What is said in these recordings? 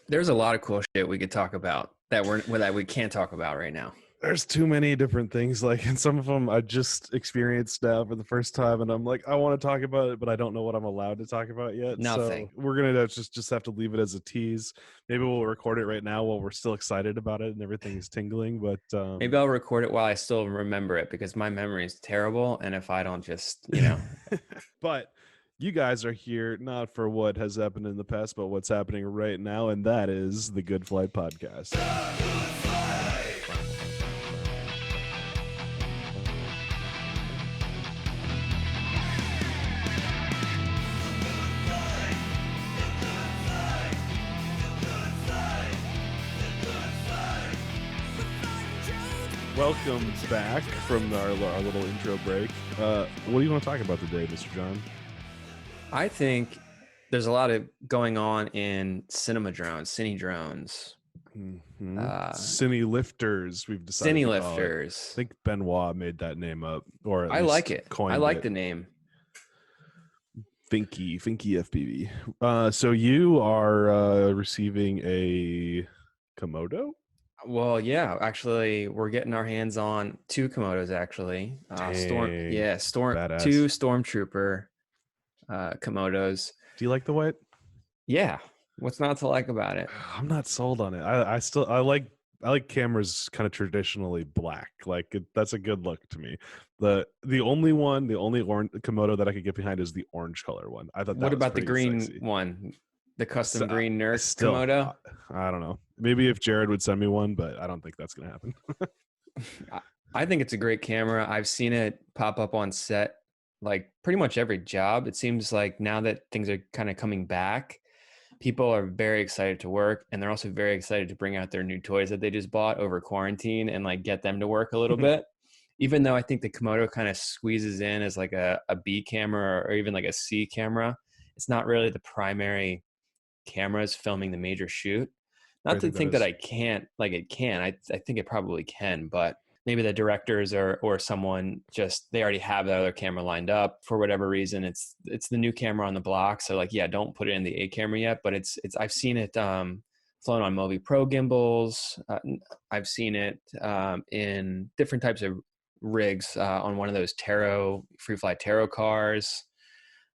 There's a lot of cool shit we could talk about that we can't talk about right now. There's too many different things, and some of them I just experienced now for the first time, and I'm like, I want to talk about it, but I don't know what I'm allowed to talk about yet. Nothing. So we're gonna just have to leave it as a tease. Maybe we'll record it right now while we're still excited about it and everything's tingling. But Maybe I'll record it while I still remember it, because my memory is terrible, and if I don't just, but you guys are here not for what has happened in the past, but what's happening right now, and that is the Good Flight Podcast. Welcome back from our little intro break. What do you want to talk about today, Mr. John? I think there's a lot of going on in cinema drones, cine drones. Mm-hmm. Cinelifters, we've decided. Cinelifters. I think Benoit made that name up, or at I least like it. I like it. the name. Finky FPV. So you are receiving a Komodo? Well, yeah, actually, we're getting our hands on two Komodos, actually. Badass. Two Stormtrooper Komodos. Do you like the white? Yeah. What's not to like about it? I'm not sold on it. I like cameras kind of traditionally black. That's a good look to me. The only orange Komodo that I could get behind is the orange color one. I thought. What about the green sexy one? The custom green Nurkkala? I don't know. Maybe if Jared would send me one, but I don't think that's going to happen. I think it's a great camera. I've seen it pop up on set, like pretty much every job. It seems like now that things are kind of coming back, people are very excited to work, and they're also very excited to bring out their new toys that they just bought over quarantine and like get them to work a little bit. Even though I think the Komodo kind of squeezes in as like a B camera or even like a C camera, it's not really the primary cameras filming the major shoot. Not to think that I can't, like it can. I think it probably can, but maybe the directors or someone just, they already have that other camera lined up for whatever reason. It's the new camera on the block. So like, yeah, don't put it in the A camera yet, but it's I've seen it flown on Movi Pro gimbals. I've seen it in different types of rigs on one of those free fly tarot cars.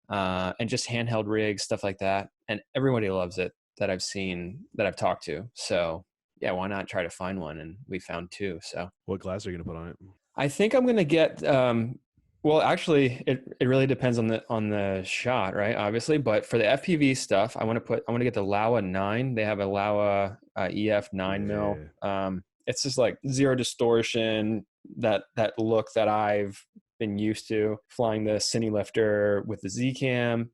And just handheld rigs, stuff like that. And everybody loves it that I've seen, that I've talked to. So yeah, why not try to find one? And we found two. So what glass are you going to put on it? I think I'm going to get, well, actually it really depends on the shot, right? Obviously, but for the FPV stuff, I want to get the Laowa 9. They have a Laowa EF 9 mil. It's just like zero distortion, that look that I've been used to flying the Cinelifter with the Z cam.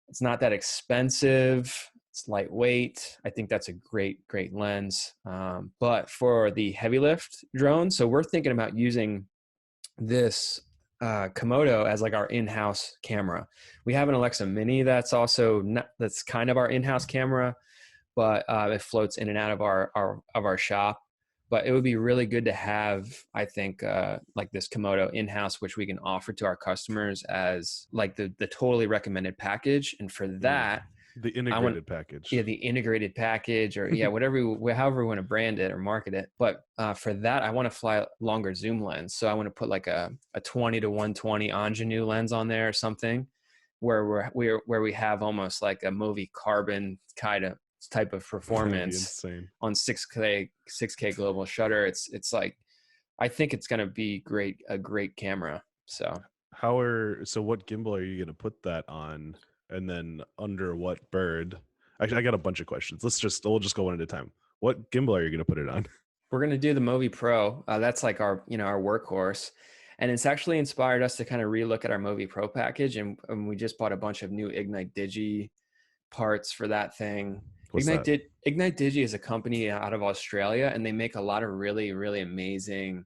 It's not that expensive. It's lightweight. I think that's a great lens. But for the heavy lift drone, so we're thinking about using this Komodo as like our in-house camera. We have an Alexa Mini that's kind of our in-house camera, but it floats in and out of our shop. But it would be really good to have, I think, like this Komodo in-house, which we can offer to our customers as like the totally recommended package. And for that, the integrated package. Yeah, the integrated package, or however we want to brand it or market it. But for that, I want to fly longer zoom lens. So I want to put like a 20 to 120 ingenue lens on there or something, where we have almost like a movie carbon kind of type of performance on 6K global shutter. It's like, I think it's going to be a great camera. So what gimbal are you going to put that on, and then under what bird? Actually, I got a bunch of questions. We'll just go one at a time. What gimbal are you going to put it on? We're going to do the Movi Pro. That's like our workhorse. And it's actually inspired us to kind of relook at our Movi Pro package. And we just bought a bunch of new Ignite Digi parts for that thing. Ignite Digi is a company out of Australia, and they make a lot of really, really amazing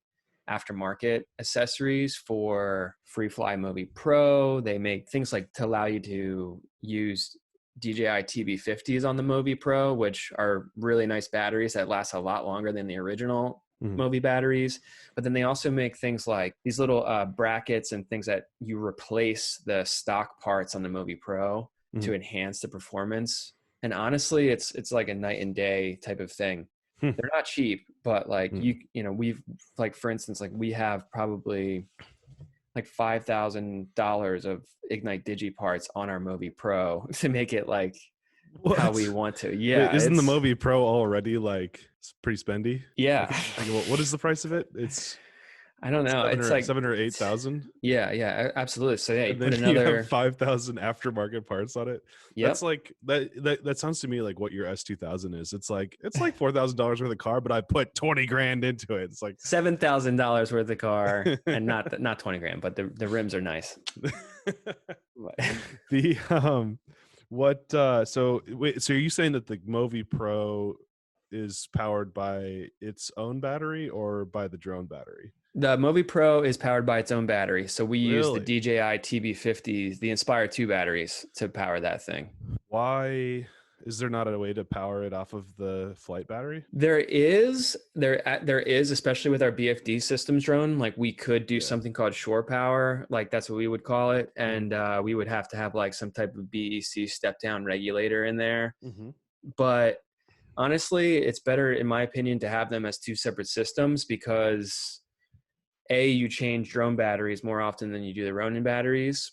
aftermarket accessories for Free Fly Movi Pro. They make things like to allow you to use DJI TB50s on the Movi Pro, which are really nice batteries that last a lot longer than the original Movi batteries. But then they also make things like these little brackets and things that you replace the stock parts on the Movi Pro to enhance the performance And honestly, it's like a night and day type of thing. They're not cheap, but like we've like, for instance, like we have probably like $5,000 of Ignite Digi parts on our Mobi Pro to make it like how we want to. Yeah. Wait, isn't the Mobi Pro already like pretty spendy? Yeah. What is the price of it? It's I don't know. It's like 7 or 8,000. Yeah, absolutely. So yeah, you and put then another you have 5,000 aftermarket parts on it. Yep. That's like that sounds to me like what your S2000 is. It's like $4,000 worth of car, but I put 20 grand into it. It's like $7,000 worth of car, and not 20 grand, but the rims are nice. So are you saying that the Movi Pro is powered by its own battery or by the drone battery? The Mobi Pro is powered by its own battery. So we use the DJI TB50s, the Inspire 2 batteries to power that thing. Why is there not a way to power it off of the flight battery? There is, especially with our BFD systems drone. Like we could do something called shore power, like that's what we would call it. And we would have to have like some type of BEC step down regulator in there. But honestly, it's better, in my opinion, to have them as two separate systems because you change drone batteries more often than you do the Ronin batteries.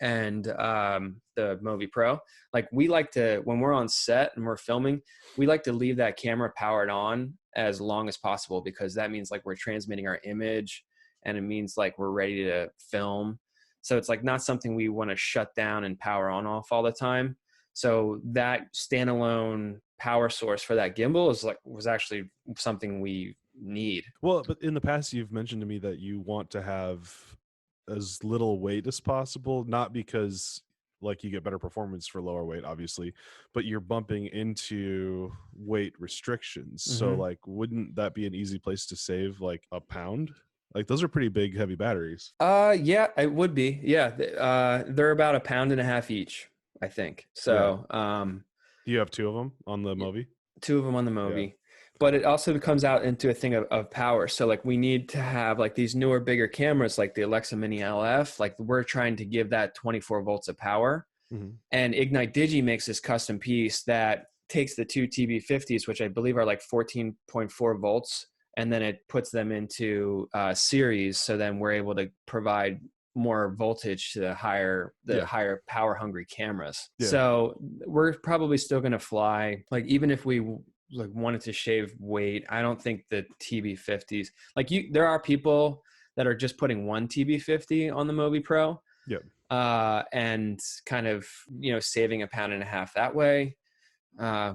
And the Movi Pro, like we like to, when we're on set and we're filming, we like to leave that camera powered on as long as possible because that means like we're transmitting our image and it means like we're ready to film. So it's like not something we want to shut down and power on off all the time. So that standalone power source for that gimbal was actually something we need. Well, but in the past you've mentioned to me that you want to have as little weight as possible, not because like you get better performance for lower weight obviously, but you're bumping into weight restrictions. So like wouldn't that be an easy place to save like a pound? Like those are pretty big heavy batteries. Yeah, it would be. Yeah. They're about 1.5 pounds each, I think. So do you have 2 of them on the Mobi? 2 of them on the Mobi. But it also comes out into a thing of power. So like we need to have like these newer, bigger cameras like the Alexa Mini LF. Like we're trying to give that 24 volts of power. And Ignite Digi makes this custom piece that takes the 2 TB50s, which I believe are like 14.4 volts, and then it puts them into series. So then we're able to provide more voltage to the higher power hungry cameras. So we're probably still going to fly, like even if we like wanted to shave weight, I don't think the TB50s, like there are people that are just putting 1 TB50 on the Mobi Pro and kind of, saving 1.5 pounds that way.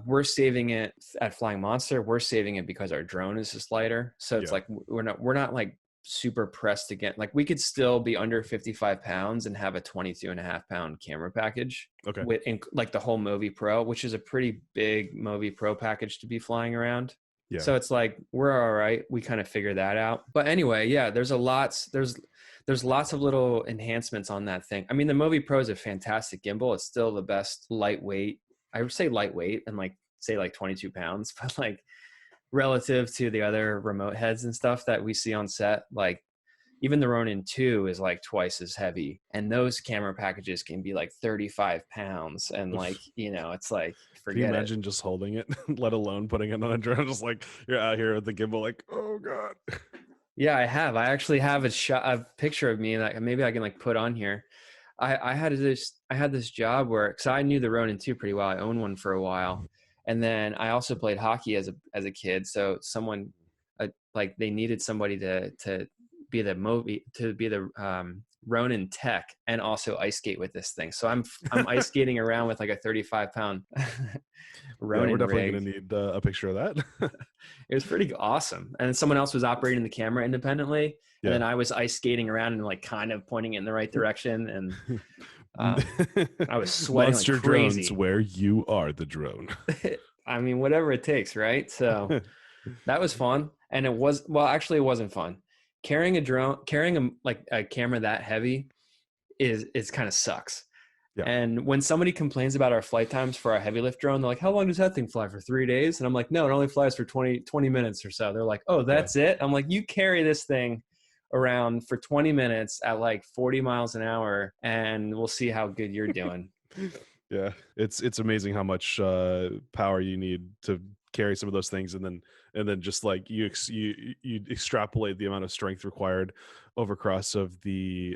We're saving it at Flying Monster. We're saving it because our drone is just lighter. So it's like, we're not like super pressed again. Like we could still be under 55 pounds and have a 22.5 pound camera package with like the whole Movi Pro, which is a pretty big Movi Pro package to be flying around. So it's like, we're all right. We kind of figured that out. But anyway, there's lots of little enhancements on that thing. I mean, the Movi Pro is a fantastic gimbal. It's still the best lightweight. I would say lightweight and like 22 pounds, but like relative to the other remote heads and stuff that we see on set, like even the Ronin 2 is like twice as heavy, and those camera packages can be like 35 pounds. And like, it's like, forget it. Can you imagine just holding it, let alone putting it on a drone? Just like you're out here with the gimbal, like, oh God. Yeah, I actually have a picture of me that maybe I can like put on here. I had this job where, cause I knew the Ronin 2 pretty well. I owned one for a while. And then I also played hockey as a kid. So someone like they needed somebody to be the Ronin tech and also ice skate with this thing. So I'm ice skating around with like a 35-pound Ronin. We're definitely rig. gonna need a picture of that. It was pretty awesome. And someone else was operating the camera independently, and then I was ice skating around and like kind of pointing it in the right direction. And I was sweating Monster like crazy. Drones, where you are the drone. I mean, whatever it takes, right? So that was fun. And it wasn't fun. Carrying a camera that heavy is kind of sucks. Yeah. And when somebody complains about our flight times for our heavy lift drone, they're like, how long does that thing fly? For 3 days? And I'm like, no, it only flies for 20 minutes or so. They're like, oh, that's it? I'm like, you carry this thing around for 20 minutes at like 40 miles an hour and we'll see how good you're doing. Yeah, it's amazing how much power you need to carry some of those things, and then just like you extrapolate the amount of strength required over across of the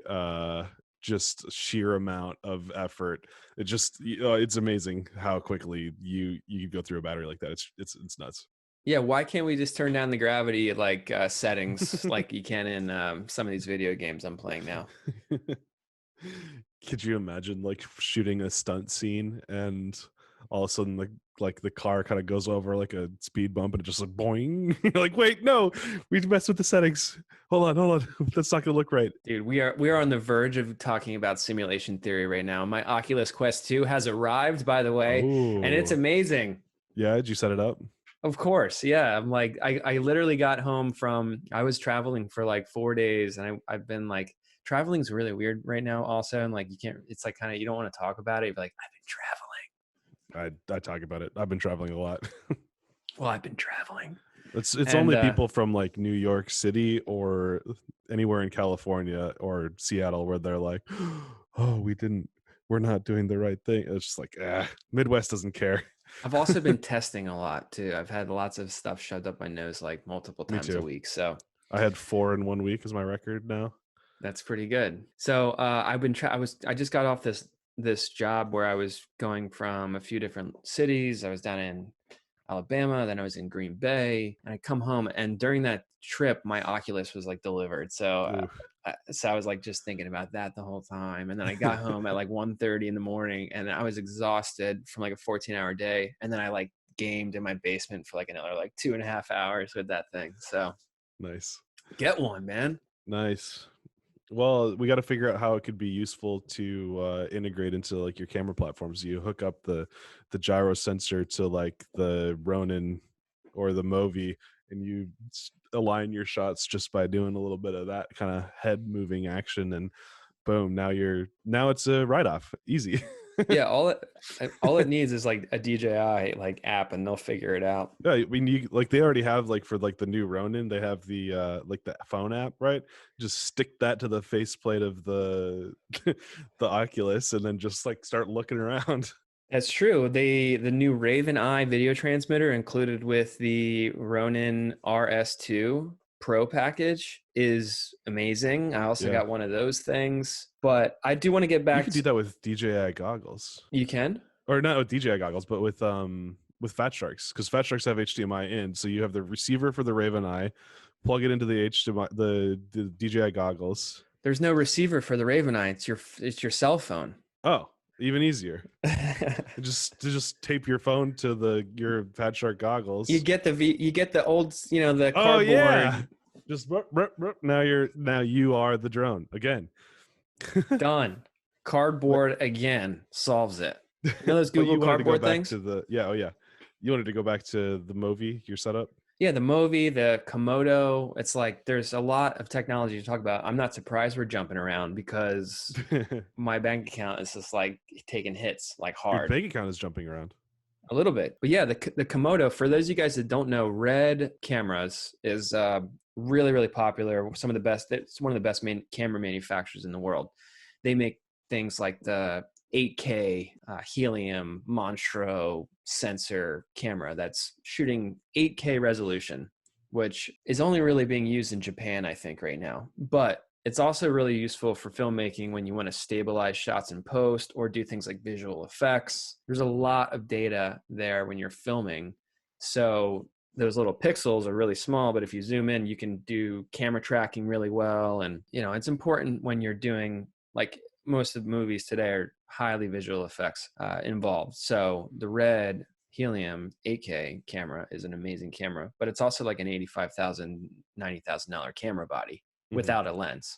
just sheer amount of effort. It just it's amazing how quickly you go through a battery like that. It's nuts. Yeah, why can't we just turn down the gravity like settings like you can in some of these video games I'm playing now? Could you imagine like shooting a stunt scene and all of a sudden like the car kind of goes over like a speed bump and it just like boing? You're like, wait, no, we messed with the settings. Hold on. That's not gonna look right. Dude, we are on the verge of talking about simulation theory right now. My Oculus Quest 2 has arrived, by the way, and it's Oh, amazing. yeah. Did you set it up? Of course, yeah. I'm like, I literally got home from, I was traveling for like 4 days, and I've been like, traveling's really weird right now also, and like you can't, it's like kind of, you don't want to talk about it, but like, I've been traveling. I talk about it. I've been traveling a lot. Well, I've been traveling. It's And only people from like New York City or anywhere in California or Seattle where they're like, oh, we're not doing the right thing. It's just like, Midwest doesn't care. I've also been testing a lot too. I've had lots of stuff shoved up my nose like multiple Me times a too. week. So I had 4 in 1 week as my record now. that's pretty good. So I just got off this job where I was going from a few different cities. I was down in Alabama, then I was in Green Bay, and I come home, and during that trip my Oculus was like delivered. So I was like just thinking about that the whole time, and then I got home at like 1:30 in the morning, and I was exhausted from like a 14-hour day, and then I like gamed in my basement for like another like 2.5 hours with that thing. So Nice. get one, man. Nice. Well, we got to figure out how it could be useful to integrate into like your camera platforms. You hook up the gyro sensor to like the Ronin or the Movi, and you align your shots just by doing a little bit of that kind of head moving action, and boom, now it's a write off, easy. Yeah, all it needs is like a DJI like app, and they'll figure it out. Yeah, I mean, you like they already have like for like the new Ronin, they have the like the phone app, right? Just stick that to the faceplate of the the Oculus, and then just like start looking around. That's true. The new Raven Eye video transmitter included with the Ronin RS2 Pro package is amazing. I also Yeah, got one of those things, but I do want to get you back could do to, that with DJI goggles, you can? or not with DJI goggles, but with Fat Sharks, because Fat Sharks have HDMI in, so you have the receiver for the Raven Eye, plug it into the HDMI, the DJI goggles. There's no receiver for the Raven Eye. It's your cell phone. Oh, even easier. Just tape your phone to your Fat Shark goggles. You get the old, the Oh cardboard. yeah. Just now you are the drone again. Done. Cardboard again solves it. You know those But Google you wanted to go Cardboard back things? to you wanted to go back to the Movi, your setup. Yeah, the Movi, the Komodo. It's like there's a lot of technology to talk about. I'm not surprised we're jumping around because my bank account is just like taking hits like Your hard bank account is jumping around. a little bit. But yeah, the Komodo, for those of you guys that don't know, Red cameras is really, really popular. Some of the best, it's one of the best camera manufacturers in the world. They make things like the 8K helium Monstro sensor camera that's shooting 8K resolution, which is only really being used in Japan, I think, right now. But it's also really useful for filmmaking when you want to stabilize shots in post or do things like visual effects. There's a lot of data there when you're filming. So those little pixels are really small, but if you zoom in, you can do camera tracking really well. And, it's important when you're doing, like, most of the movies today are highly visual effects involved. So the Red Helium 8K camera is an amazing camera, but it's also like an $85,000, $90,000 camera body without a lens.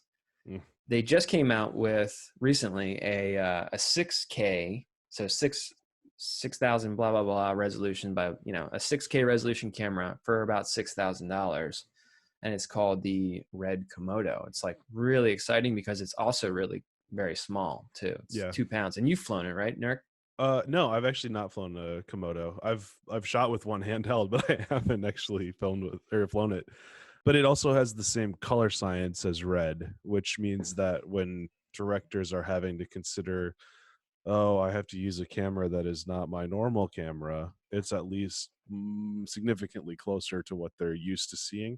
Mm. They just came out with recently a 6K, so 6,000 blah blah blah resolution by a 6K resolution camera for about $6,000, and it's called the Red Komodo. It's like really exciting because it's also really very small too. It's 2 pounds, and you've flown it, right, Nurk? No, I've actually not flown a Komodo. I've shot with one handheld, but I haven't actually flown it. But it also has the same color science as Red, which means that when directors are having to consider oh, I have to use a camera that is not my normal camera, it's at least significantly closer to what they're used to seeing,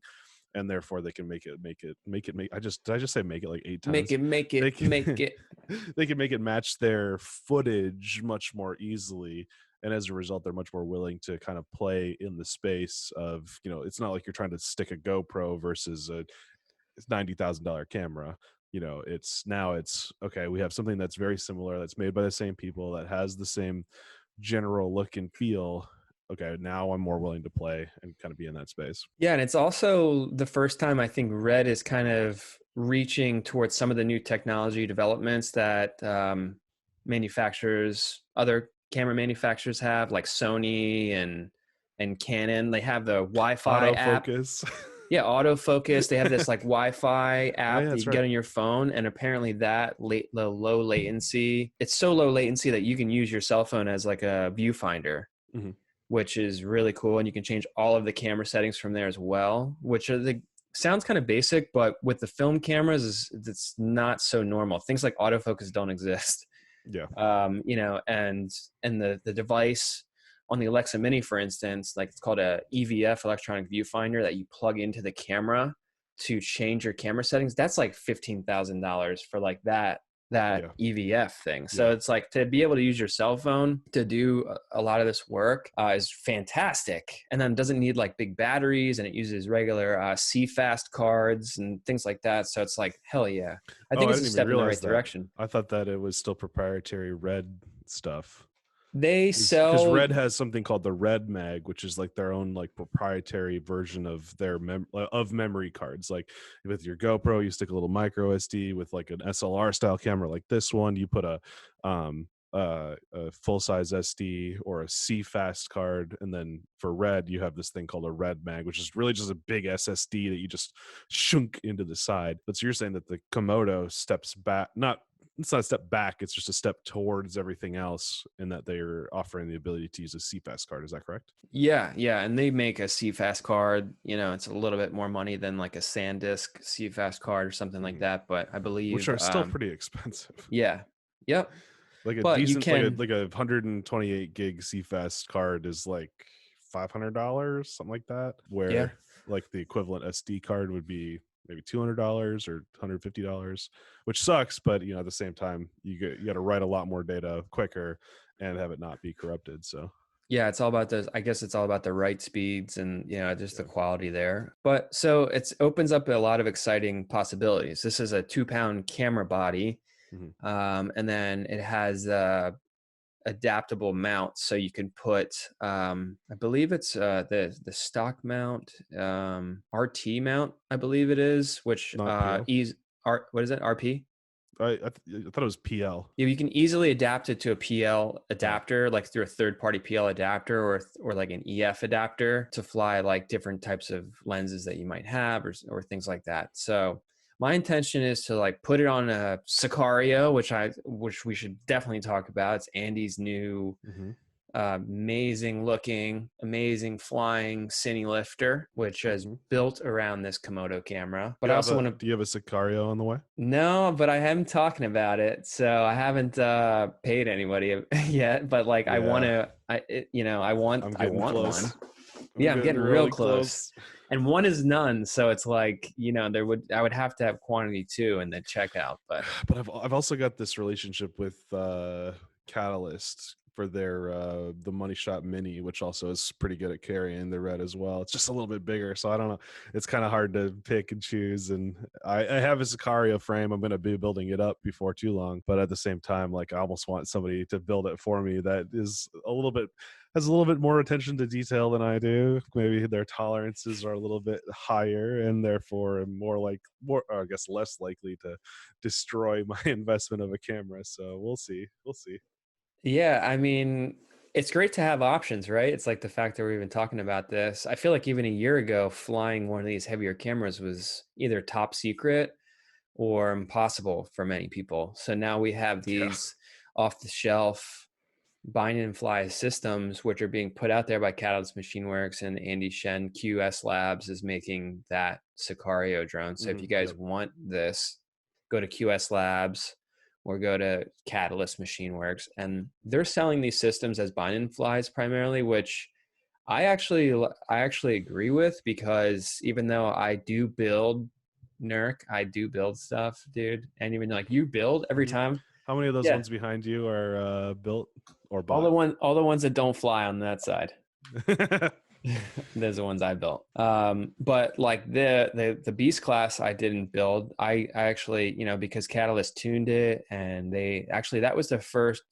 and therefore they can make I just did I just say make it like 8 Make times? it, make They it, make can it. they can make it match their footage much more easily, and as a result they're much more willing to kind of play in the space of, it's not like you're trying to stick a GoPro versus a $90,000 camera. It's okay, we have something that's very similar, that's made by the same people, that has the same general look and feel. Okay, now I'm more willing to play and kind of be in that space. Yeah, and it's also the first time I think Red is kind of reaching towards some of the new technology developments that other camera manufacturers have, like Sony and Canon. They have the Wi-Fi app. Autofocus. Yeah, autofocus. They have this like Wi-Fi Oh yeah, app that you that's can right. get on your phone, and apparently the low latency. It's so low latency that you can use your cell phone as like a viewfinder, Hmm. which is really cool. And you can change all of the camera settings from there as well, which are the sounds kind of basic, but with the film cameras, it's not so normal. Things like autofocus don't exist. Yeah. And the device on the Alexa Mini, for instance, like it's called a EVF, electronic viewfinder, that you plug into the camera to change your camera settings. That's like $15,000 for like that Yeah. EVF thing. So Yeah. it's like to be able to use your cell phone to do a lot of this work is fantastic. And then it doesn't need like big batteries, and it uses regular CFast cards and things like that. So it's like, hell yeah. I Oh, think I it's a didn't even step in the realize right that. direction. I thought that it was still proprietary Red stuff. They Because sell, Red has something called the Red Mag, which is like their own like proprietary version of their of memory cards. Like with your GoPro, you stick a little micro SD. With like an SLR style camera like this one, you put a full size SD or a CFast card, and then for Red, you have this thing called a Red Mag, which is really just a big SSD that you just shunk into the side. But so you're saying that the Komodo steps back, not it's not a step back, it's just a step towards everything else, in that they're offering the ability to use a CFast card. Is that correct? yeah, yeah. And they make a CFast card. It's a little bit more money than like a SanDisk CFast card or something like Mhm. that. But I Which believe, are still pretty expensive. yeah, yep. Like a But you decent, like a can, 128 gig CFast card is like $500, something like that. yeah. Where like the equivalent SD card would be maybe $200 or $150, which sucks. But at the same time, you got to write a lot more data quicker and have it not be corrupted. So Yeah, it's all about those. I guess it's all about the write speeds and just the yeah. quality there. But so it opens up a lot of exciting possibilities. This is a 2-pound camera body, Mhm. and then it has adaptable mount, so you can put. I believe it's the stock mount, RT mount. I believe it is, which Not PL. what is it? RP. I thought it was PL. Yeah, you can easily adapt it to a PL Oh, adapter, like through a third-party PL adapter, or like an EF adapter to fly like different types of lenses that you might have, or things like that. So my intention is to like put it on a Siccario, which we should definitely talk about. It's Andy's new hmm amazing looking, amazing flying Cinelifter, which is hmm built around this Komodo camera. But You I have also want a to. Do you have a Sicario on the way? No, but I am talking about it, so I haven't paid anybody yet. But like, I want Yeah, to, I'm I getting want one. close. I'm Yeah, I'm getting getting real really close, close. and one is none. So it's like, I would have to have quantity too, and then checkout. But But I've also got this relationship with Catalyst for their the Moneyshot Mini, which also is pretty good at carrying the Red as well. It's just a little bit bigger, so I don't know. It's kind of hard to pick and choose. And I have a Siccario frame. I'm going to be building it up before too long, but at the same time, like I almost want somebody to build it for me that is has a little bit more attention to detail than I do. Maybe their tolerances are a little bit higher, and therefore or I guess less likely to destroy my investment of a camera. So we'll see. We'll see. yeah, I mean, it's great to have options, right? It's like the fact that we're even talking about this. I feel like even a year ago, flying one of these heavier cameras was either top secret or impossible for many people. So now we have Yeah. these off the shelf bind and fly systems, which are being put out there by Catalyst Machine Works, and Andy Shen, QS Labs is making that Siccario drone. So if you guys Yep. want this, go to QS Labs or go to Catalyst Machine Works, and they're selling these systems as bind and flies primarily, which I actually agree with, because even though I do build I do build stuff, dude. And even like you build every time. How many of those Yeah. ones behind you are built or All bought? the ones that don't fly on that side. Those are the ones I built. But like the Beast class I didn't build. I actually, because Catalyst tuned it, and that was the first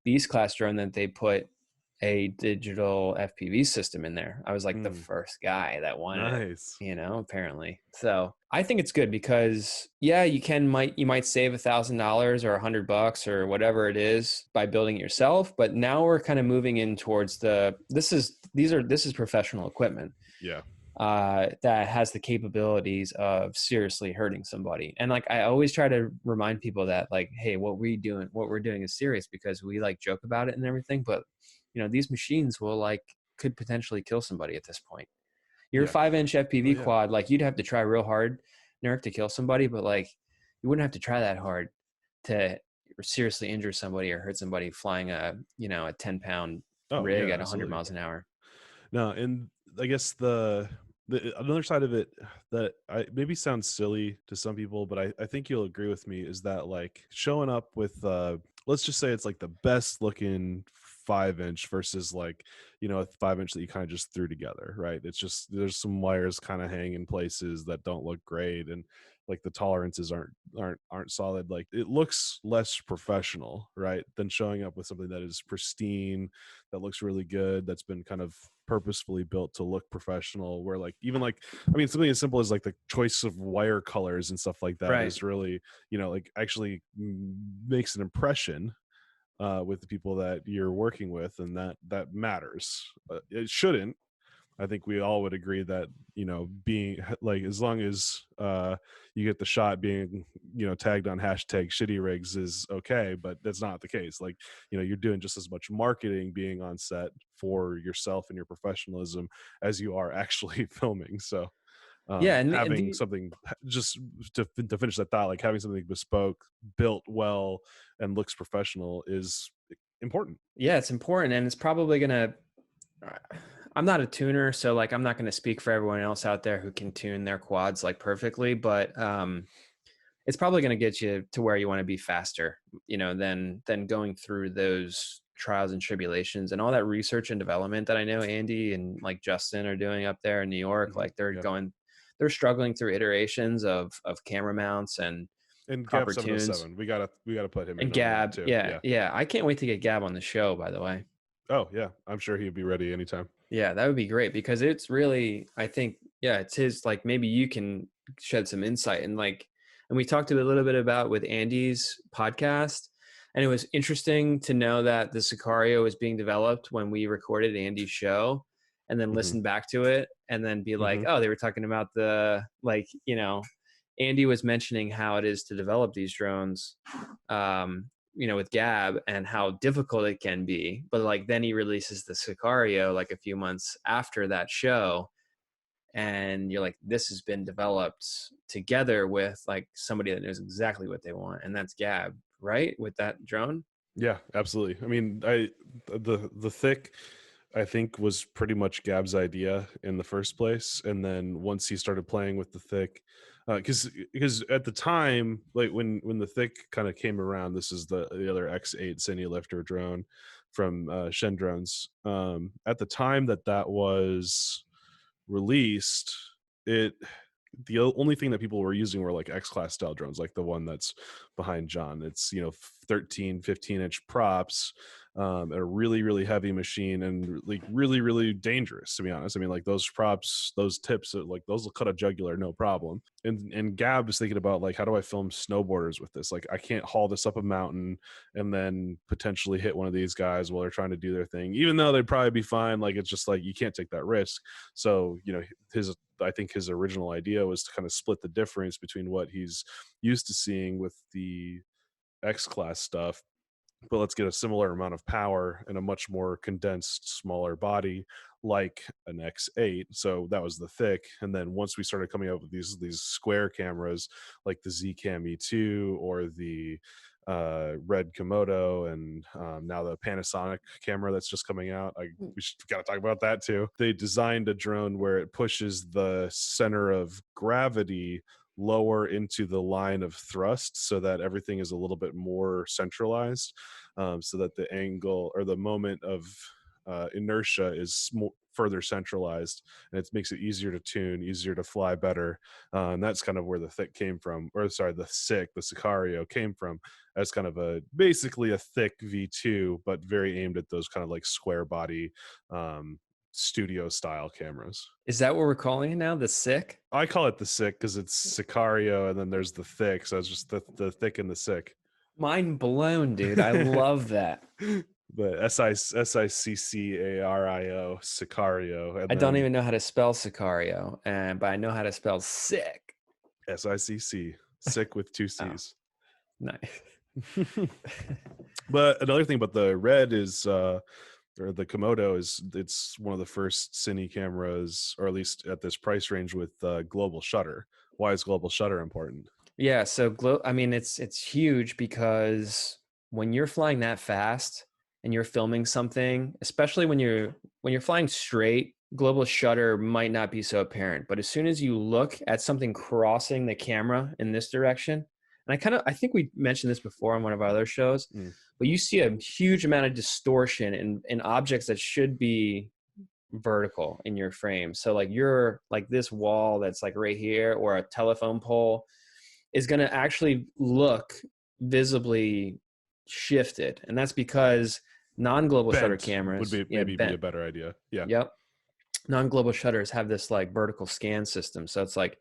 Beast class drone that they put a digital FPV system in there. I was like the first guy that wanted it, apparently. So I think it's good because you might save $1,000 or $100 or whatever it is by building it yourself. But now we're kind of moving in towards this is professional equipment. Yeah. That has the capabilities of seriously hurting somebody. And like, I always try to remind people that like, hey, what we're doing is serious, because we like joke about it and everything. But these machines could potentially kill somebody at this point. Your 5-inch FPV quad, like you'd have to try real hard, Nurk, to kill somebody, but like you wouldn't have to try that hard to seriously injure somebody or hurt somebody flying a 10-pound rig at 100 miles an hour. No, and I guess the another side of it that maybe sounds silly to some people, but I think you'll agree with me, is that like showing up with let's just say it's like the best looking 5-inch versus like a 5-inch that you kind of just threw together, right? It's just there's some wires kind of hanging in places that don't look great, and like the tolerances aren't solid. Like it looks less professional, right, than showing up with something that is pristine, that looks really good, that's been kind of purposefully built to look professional, where like even like something as simple as like the choice of wire colors and stuff like that is really like actually makes an impression with the people that you're working with, and that matters. It shouldn't. I think we all would agree that being like, as long as you get the shot being tagged on hashtag shitty rigs is okay, but that's not the case. Like you're doing just as much marketing being on set for yourself and your professionalism as you are actually filming. So and having something, just to finish that thought, like having something bespoke, built well, and looks professional is important. Yeah, it's important, and it's probably gonna. I'm not a tuner, so like I'm not going to speak for everyone else out there who can tune their quads like perfectly, but it's probably going to get you to where you want to be faster, than going through those trials and tribulations and all that research and development that I know Andy and like Justin are doing up there in New York. Like they're struggling through iterations of camera mounts and Gab 707. We gotta put him in. And Gab, too. Yeah. I can't wait to get Gab on the show, by the way. Oh yeah, I'm sure he'd be ready anytime. Yeah, that would be great, because it's really, I think, it's his, like, maybe you can shed some insight, and we talked a little bit about with Andy's podcast, and it was interesting to know that the Siccario was being developed when we recorded Andy's show, and then listen back to it and then be like, oh, they were talking about Andy was mentioning how it is to develop these drones, with Gab, and how difficult it can be. But like then he releases the Siccario like a few months after that show, and you're like, this has been developed together with like somebody that knows exactly what they want, and that's Gab, right? With that drone. Yeah, absolutely. I mean, the Thicc, I think, was pretty much Gab's idea in the first place, and then once he started playing with the Thicc, because at the time, like when the Thicc kind of came around, this is the other X8 Cinelifter drone from Shendrones. At the time that was released, the only thing that people were using were like X-class style drones, like the one that's behind John. It's 13 15-inch props, a really really heavy machine, and like really really dangerous, to be honest. I mean, like those props, those tips, like those will cut a jugular no problem. And Gab is thinking about like, how do I film snowboarders with this? Like I can't haul this up a mountain and then potentially hit one of these guys while they're trying to do their thing, even though they'd probably be fine. Like it's just like you can't take that risk. So I think his original idea was to kind of split the difference between what he's used to seeing with the X-class stuff, but let's get a similar amount of power and a much more condensed, smaller body like an X8. So that was the Thicc. And then once we started coming up with these square cameras like the Zcam E2 or the Red Komodo, and now the Panasonic camera that's just coming out. We got to talk about that too. They designed a drone where it pushes the center of gravity lower into the line of thrust so that everything is a little bit more centralized, so that the angle or the moment of inertia is further centralized, and it makes it easier to tune, easier to fly better. And that's kind of where the Thicc came from, or sorry, the Siccario came from, as kind of basically a Thicc V2, but very aimed at those kind of like square body studio style cameras. Is that what we're calling it now? The Sick? I call it the Thicc because it's Siccario, and then there's the Thicc, so it's just the Thicc and the Sick. Mind blown, dude. I love that. But Siccario, Siccario. I don't even know how to spell Siccario, but I know how to spell sick. SICC, sick with 2 C's. Oh, nice. But another thing about the Red is, or the Komodo, is it's one of the first cine cameras, or at least at this price range, with global shutter. Why is global shutter important? Yeah, so I mean, it's huge because when you're flying that fast and you're filming something, especially when you're flying straight, global shutter might not be so apparent. But as soon as you look at something crossing the camera in this direction, and I think we mentioned this before on one of our other shows, but you see a huge amount of distortion in objects that should be vertical in your frame. So like this wall that's like right here, or a telephone pole, is going to actually look visibly shifted. And that's because non-global shutter cameras would be be a better idea. Yeah. Yep. Non-global shutters have this like vertical scan system. So it's like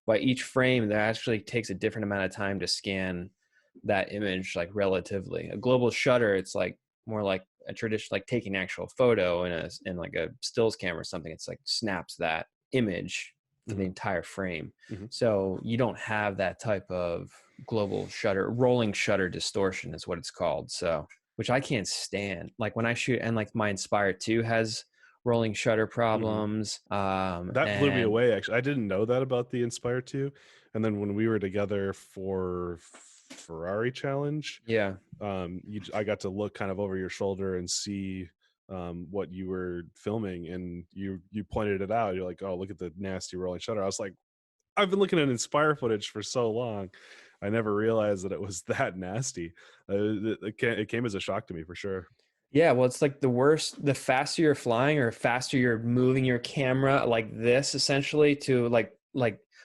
by each frame, that actually takes a different amount of time to scan that image, like relatively. A global shutter, it's like more like a traditional, like taking actual photo in like a stills camera or something. It's like snaps that image for the entire frame. So you don't have that type of global shutter, rolling shutter distortion is what it's called. So, which I can't stand. Like when I shoot, and like my Inspire 2 has rolling shutter problems. That blew me away, actually. I didn't know that about the Inspire 2. And then when we were together for Ferrari Challenge, I got to look kind of over your shoulder and see what you were filming, and you pointed it out. You're like, oh, look at the nasty rolling shutter. I was like, I've been looking at Inspire footage for so long, I never realized that it was that nasty. It came as a shock to me, for sure. Yeah, well, it's like the worst. The faster you're flying, or faster you're moving your camera like this, essentially, to like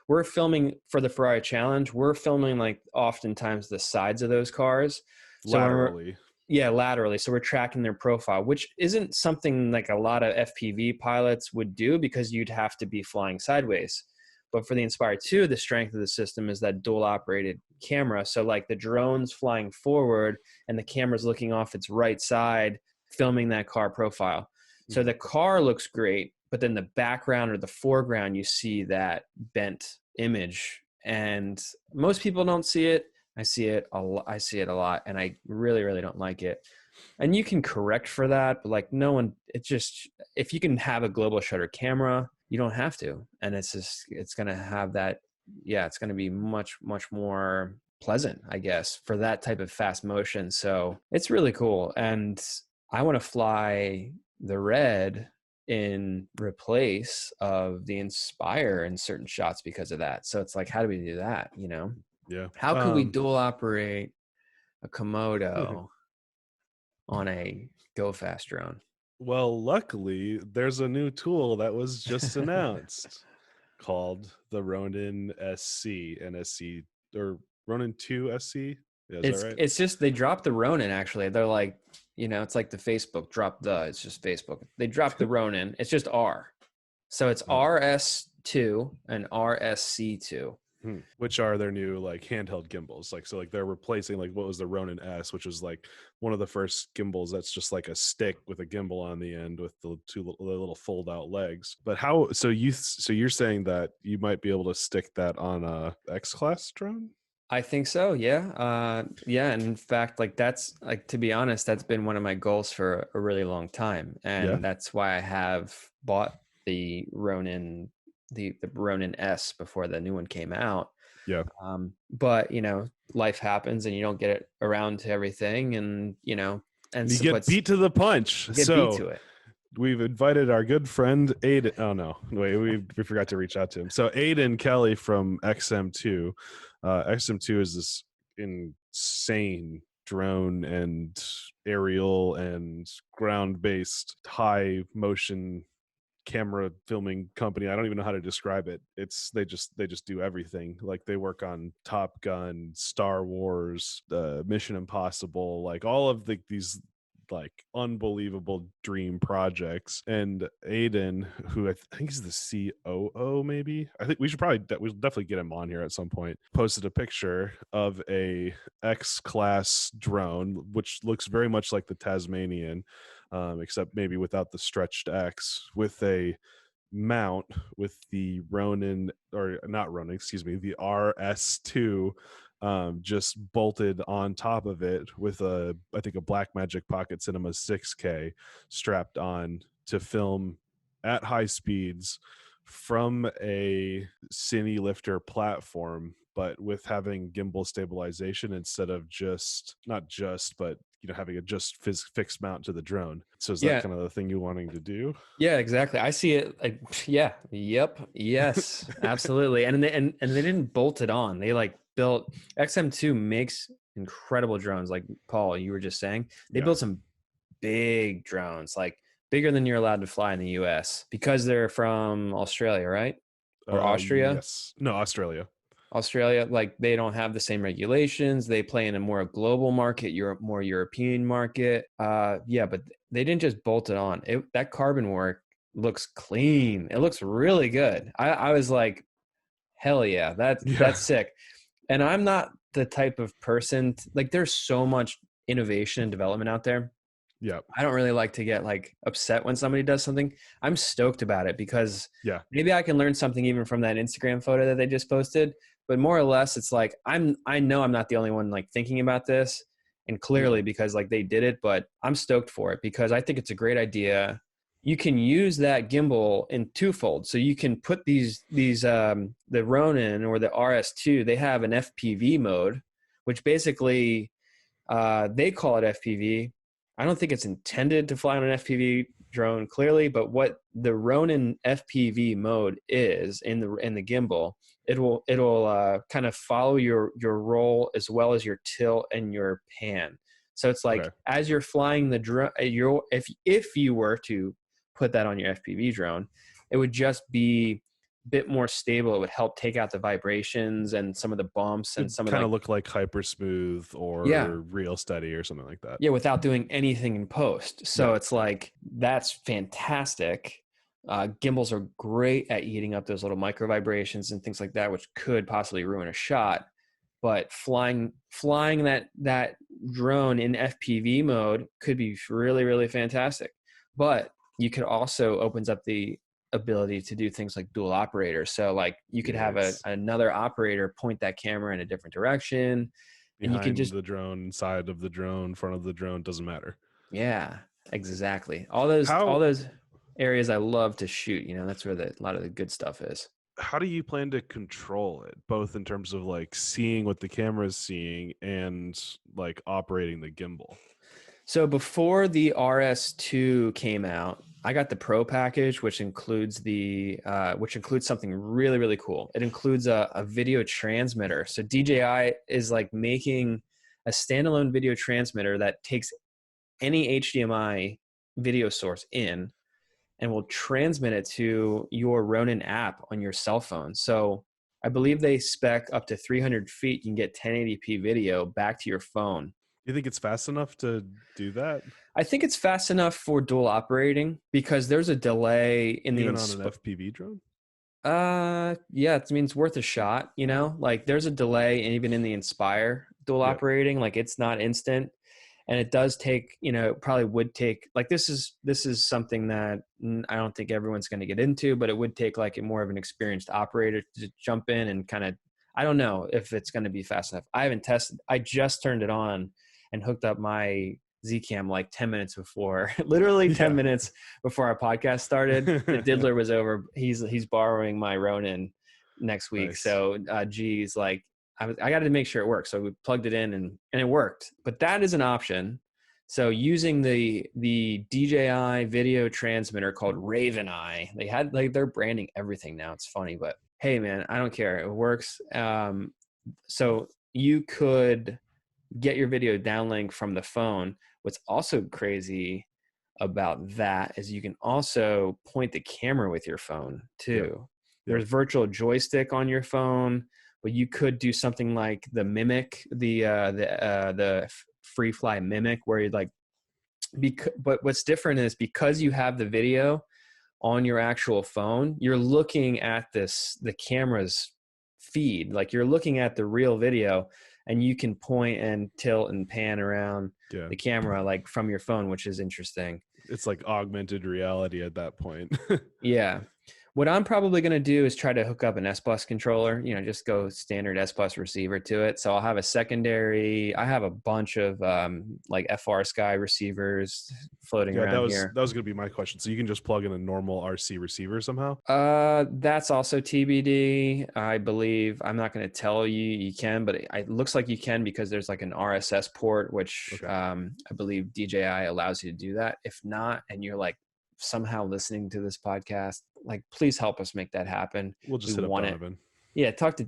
we're filming for the Ferrari Challenge. We're filming like oftentimes the sides of those cars. So laterally. Laterally. So we're tracking their profile, which isn't something like a lot of FPV pilots would do, because you'd have to be flying sideways. But for the Inspire 2, the strength of the system is that dual operated camera. So like the drone's flying forward and the camera's looking off its right side, filming that car profile. So the car looks great, but then the background or the foreground, you see that bent image. And most people don't see it. I see it a lot, and I really, really don't like it. And you can correct for that, but like no one, if you can have a global shutter camera, you don't have to. And it's going to have that. Yeah, it's going to be much, much more pleasant, I guess, for that type of fast motion. So it's really cool. And I want to fly the Red in replace of the Inspire in certain shots because of that. So it's like, how do we do that? You know? Yeah. How could we dual operate a Komodo on a GoFast drone? Well, luckily, there's a new tool that was just announced called the Ronin SC, NSC, or Ronin 2 SC. Yeah, is that right? It's just, they dropped the Ronin, actually. They're like, it's like the Facebook it's just Facebook. They dropped the Ronin. It's just R. So it's RS2 and RSC2. Which are their new like handheld gimbals. Like, so like they're replacing like what was the Ronin S, which was like one of the first gimbals that's just like a stick with a gimbal on the end with the little fold out legs. But so you're saying that you might be able to stick that on a X-Class drone? I think so. Yeah. And in fact, like that's like, to be honest, that's been one of my goals for a really long time. And that's why I have bought the Ronin, the Ronin S before the new one came out, Yeah. But life happens and you don't get around to everything, and and You so get beat to the punch. get beat So to it. we've invited our good friend Aiden. Oh no, wait, we forgot to reach out to him. So Aiden Kelly from XM2. XM2 is this insane drone and aerial and ground-based high motion camera filming company. I don't even know how to describe it. They just do everything. Like they work on Top Gun, Star Wars, Mission Impossible, like all of these like unbelievable dream projects. And Aiden, who I think is the COO, maybe, I think we'll definitely get him on here at some point, posted a picture of a X-class drone, which looks very much like the Tasmanian, except maybe without the stretched X, with a mount with the Ronin, or not Ronin, excuse me, the RS2, just bolted on top of it with I think a Blackmagic Pocket Cinema 6K strapped on to film at high speeds from a Cinelifter platform, but with having gimbal stabilization instead of but having a fixed mount to the drone. So is that kind of the thing you're wanting to do? Yeah, exactly. I see it like, yeah, yep, yes, absolutely. And they didn't bolt it on. They like built XM2 makes incredible drones. Like Paul, you were just saying, they built some big drones, like bigger than you're allowed to fly in the US, because they're from Australia, right? Or Austria? Yes. No, Australia. Australia, like they don't have the same regulations. They play in a more global market, more European market. Yeah, but they didn't just bolt it on. That carbon work looks clean. It looks really good. I was like, hell yeah, that's sick. And I'm not the type of person like there's so much innovation and development out there. Yeah. I don't really like to get like upset when somebody does something. I'm stoked about it because maybe I can learn something even from that Instagram photo that they just posted. But more or less, it's like I know I'm not the only one like thinking about this, and clearly because like they did it. But I'm stoked for it because I think it's a great idea. You can use that gimbal in twofold. So you can put these the Ronin or the RS2. They have an FPV mode, which basically they call it FPV. I don't think it's intended to fly on an FPV drone clearly, but what the Ronin FPV mode is in the gimbal, it'll kind of follow your roll as well as your tilt and your pan. So it's like as you're flying the drone, if you were to put that on your FPV drone, it would just be bit more stable. It would help take out the vibrations and some of the bumps and some kind of look like Hyper Smooth or Real Steady or something like that. Yeah, without doing anything in post. So it's like that's fantastic. Gimbals are great at eating up those little micro vibrations and things like that, which could possibly ruin a shot. But flying that drone in FPV mode could be really, really fantastic. But you could also opens up the ability to do things like dual operator. So like you could have another operator point that camera in a different direction. Behind, and you can just the drone, side of the drone, front of the drone, doesn't matter. Yeah, exactly. All those areas I love to shoot, that's where a lot of the good stuff is. How do you plan to control it, both in terms of like seeing what the camera is seeing and like operating the gimbal? So before the RS2 came out, I got the Pro package, which includes something really, really cool. It includes a video transmitter. So DJI is like making a standalone video transmitter that takes any HDMI video source in and will transmit it to your Ronin app on your cell phone. So I believe they spec up to 300 feet. You can get 1080p video back to your phone. You think it's fast enough to do that? I think it's fast enough for dual operating because there's a delay in even on an FPV drone. Yeah, it means worth a shot. Like there's a delay, and even in the Inspire dual operating, like it's not instant, and it does take. Probably would take. Like this is something that I don't think everyone's going to get into, but it would take like a more of an experienced operator to jump in and kind of. I don't know if it's going to be fast enough. I haven't tested. I just turned it on and hooked up my Zcam like 10 minutes before, literally 10 minutes before our podcast started. The diddler was over. He's borrowing my Ronin, next week. Nice. So G's like, I got to make sure it works. So we plugged it in and it worked. But that is an option. So using the DJI video transmitter called Raven Eye, they had like they're branding everything now. It's funny, but hey man, I don't care. It works. So you could get your video downlink from the phone. What's also crazy about that is you can also point the camera with your phone too. Yep. There's virtual joystick on your phone, but you could do something like the Mimic, the free fly Mimic, where you'd like, but what's different is because you have the video on your actual phone, you're looking at the camera's feed, like you're looking at the real video, and you can point and tilt and pan around the camera like from your phone, which is interesting. It's like augmented reality at that point. Yeah. What I'm probably going to do is try to hook up an S-Bus controller, just go standard S-Bus receiver to it. So I'll have a secondary, I have a bunch of like FR Sky receivers floating around here. That was going to be my question. So you can just plug in a normal RC receiver somehow? That's also TBD. I believe, I'm not going to tell you you can, but it looks like you can because there's like an RSS port, which I believe DJI allows you to do that. If not, and you're like, somehow listening to this podcast, like please help us make that happen. We'll just hit up Donovan. Yeah, talk to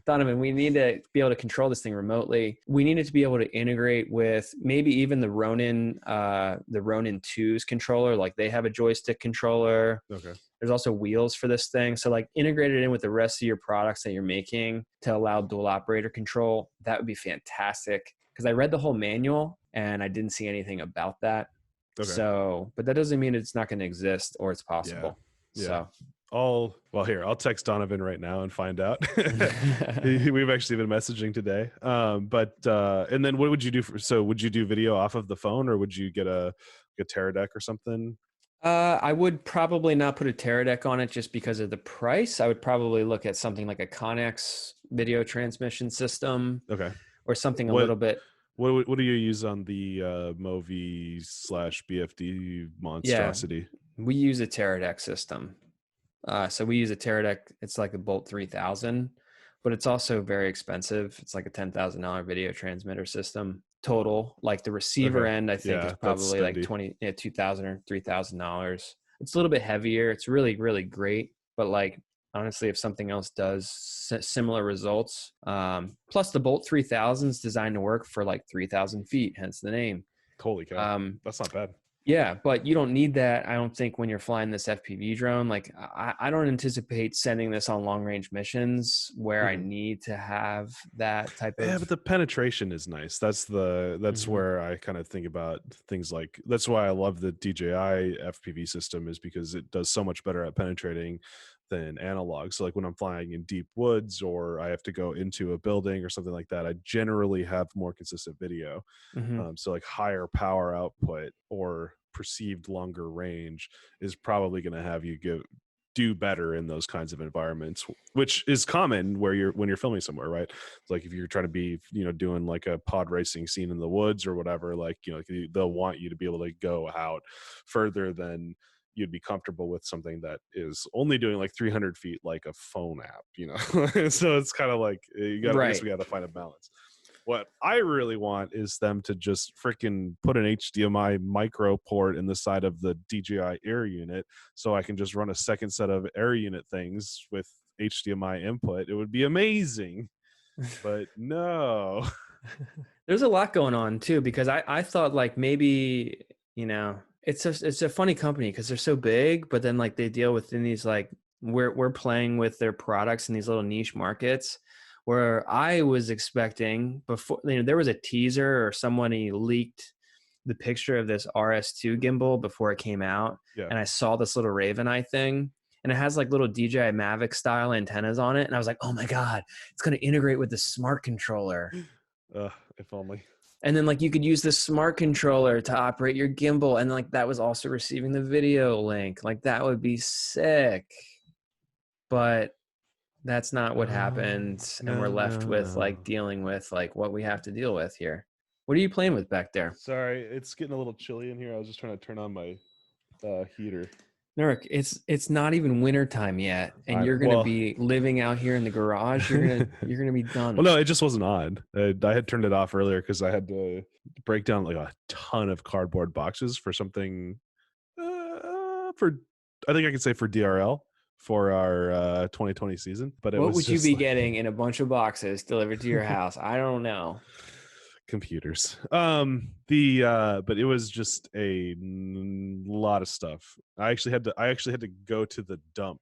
Donovan. We need to be able to control this thing remotely. We need it to be able to integrate with maybe even the Ronin 2's controller. Like they have a joystick controller. Okay. There's also wheels for this thing. So like integrate it in with the rest of your products that you're making to allow dual operator control. That would be fantastic. Because I read the whole manual and I didn't see anything about that. Okay. So, but that doesn't mean it's not going to exist or it's possible. Yeah. So, I'll text Donovan right now and find out. We've actually been messaging today. And then what would you do? Would you do video off of the phone, or would you get a Teradek or something? I would probably not put a Teradek on it just because of the price. I would probably look at something like a Connex video transmission system. Okay. Or something a little bit. What do you use on the Movi/BFD monstrosity? Yeah, we use a Teradek system. So we use a Teradek. It's like a Bolt 3000, but it's also very expensive. It's like a $10,000 video transmitter system total. Like the receiver end, I think is probably like $2,000 or $3,000. It's a little bit heavier. It's really, really great. But like, honestly, if something else does similar results, plus the Bolt 3000 is designed to work for like 3,000 feet, hence the name. Holy cow. That's not bad. Yeah, but you don't need that, I don't think, when you're flying this FPV drone. Like, I don't anticipate sending this on long-range missions where I need to have that type of... Yeah, but the penetration is nice. That's where I kind of think about things like... That's why I love the DJI FPV system, is because it does so much better at penetrating than analog. So like when I'm flying in deep woods or I have to go into a building or something like that, I generally have more consistent video. So like higher power output or perceived longer range is probably going to have you do better in those kinds of environments, which is common when you're filming somewhere, right? It's like if you're trying to be, doing like a pod racing scene in the woods or whatever, like, they'll want you to be able to go out further than you'd be comfortable with something that is only doing like 300 feet, like a phone app, So it's kind of like, we got to find a balance. What I really want is them to just freaking put an HDMI micro port in the side of the DJI Air unit, so I can just run a second set of Air unit things with HDMI input. It would be amazing, but no. There's a lot going on too, because I thought like maybe, it's a funny company because they're so big, but then like they deal within these, like we're playing with their products in these little niche markets, where I was expecting before, there was a teaser or somebody leaked the picture of this RS2 gimbal before it came out. Yeah. And I saw this little Raven Eye thing, and it has like little DJI Mavic style antennas on it. And I was like, oh my God, it's going to integrate with the smart controller. If only. And then like you could use the smart controller to operate your gimbal. And like that was also receiving the video link. Like that would be sick. But that's not what happened. And we're left with like dealing with like what we have to deal with here. What are you playing with back there? Sorry, it's getting a little chilly in here. I was just trying to turn on my heater. Nurk, it's not even winter time yet, and you're gonna Well, be living out here in the garage. You're gonna be done. well, no, it just wasn't on. I had turned it off earlier because I had to break down like a ton of cardboard boxes for something. For I think I could say for DRL for our 2020 season, but it What was would you just be like getting in a bunch of boxes delivered to your house? I don't know. computers. But it was just a lot of stuff. I actually had to go to the dump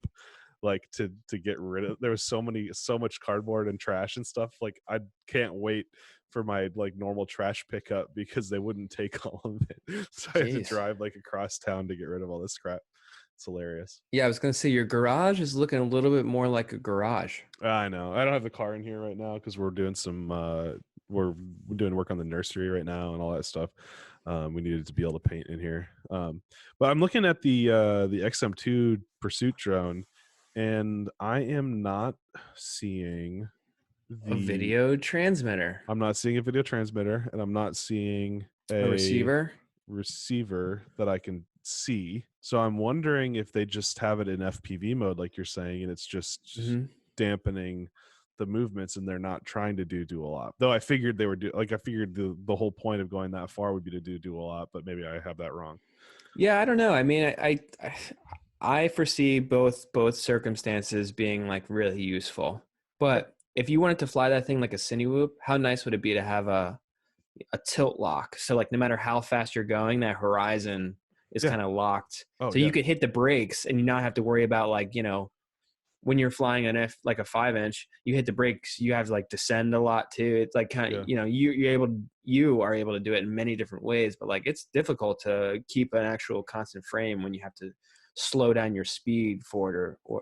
like to get rid of. There was so much cardboard and trash and stuff. Like I can't wait for my like normal trash pickup because they wouldn't take all of it. So I had to Jeez. drive like across town to get rid of all this crap. It's hilarious. Yeah, I was gonna say your garage is looking a little bit more like a garage. I know. I don't have the car in here right now because we're doing we're doing work on the nursery right now and all that stuff. We needed to be able to paint in here. But I'm looking at the XM2 Pursuit drone, and I am not seeing A video transmitter, I'm not seeing a video transmitter, and I'm not seeing a receiver. receiver that I can see. So I'm wondering if they just have it in FPV mode, like you're saying, and it's just Mhm. dampening the movements, and they're not trying to do dual op. Though I figured they were I figured the whole point of going that far would be to do dual op, but maybe I have that wrong. Yeah, I don't know. I mean, I foresee both circumstances being like really useful. But if you wanted to fly that thing like a Cinewhoop, how nice would it be to have a tilt lock? So like no matter how fast you're going, that horizon is Yeah. kind of locked. Oh So yeah. you could hit the brakes and you not have to worry about like, when you're flying an like a 5-inch, you hit the brakes, you have to like descend a lot too. It's like kind of, Yeah. you are able to do it in many different ways, but like it's difficult to keep an actual constant frame when you have to slow down your speed for it or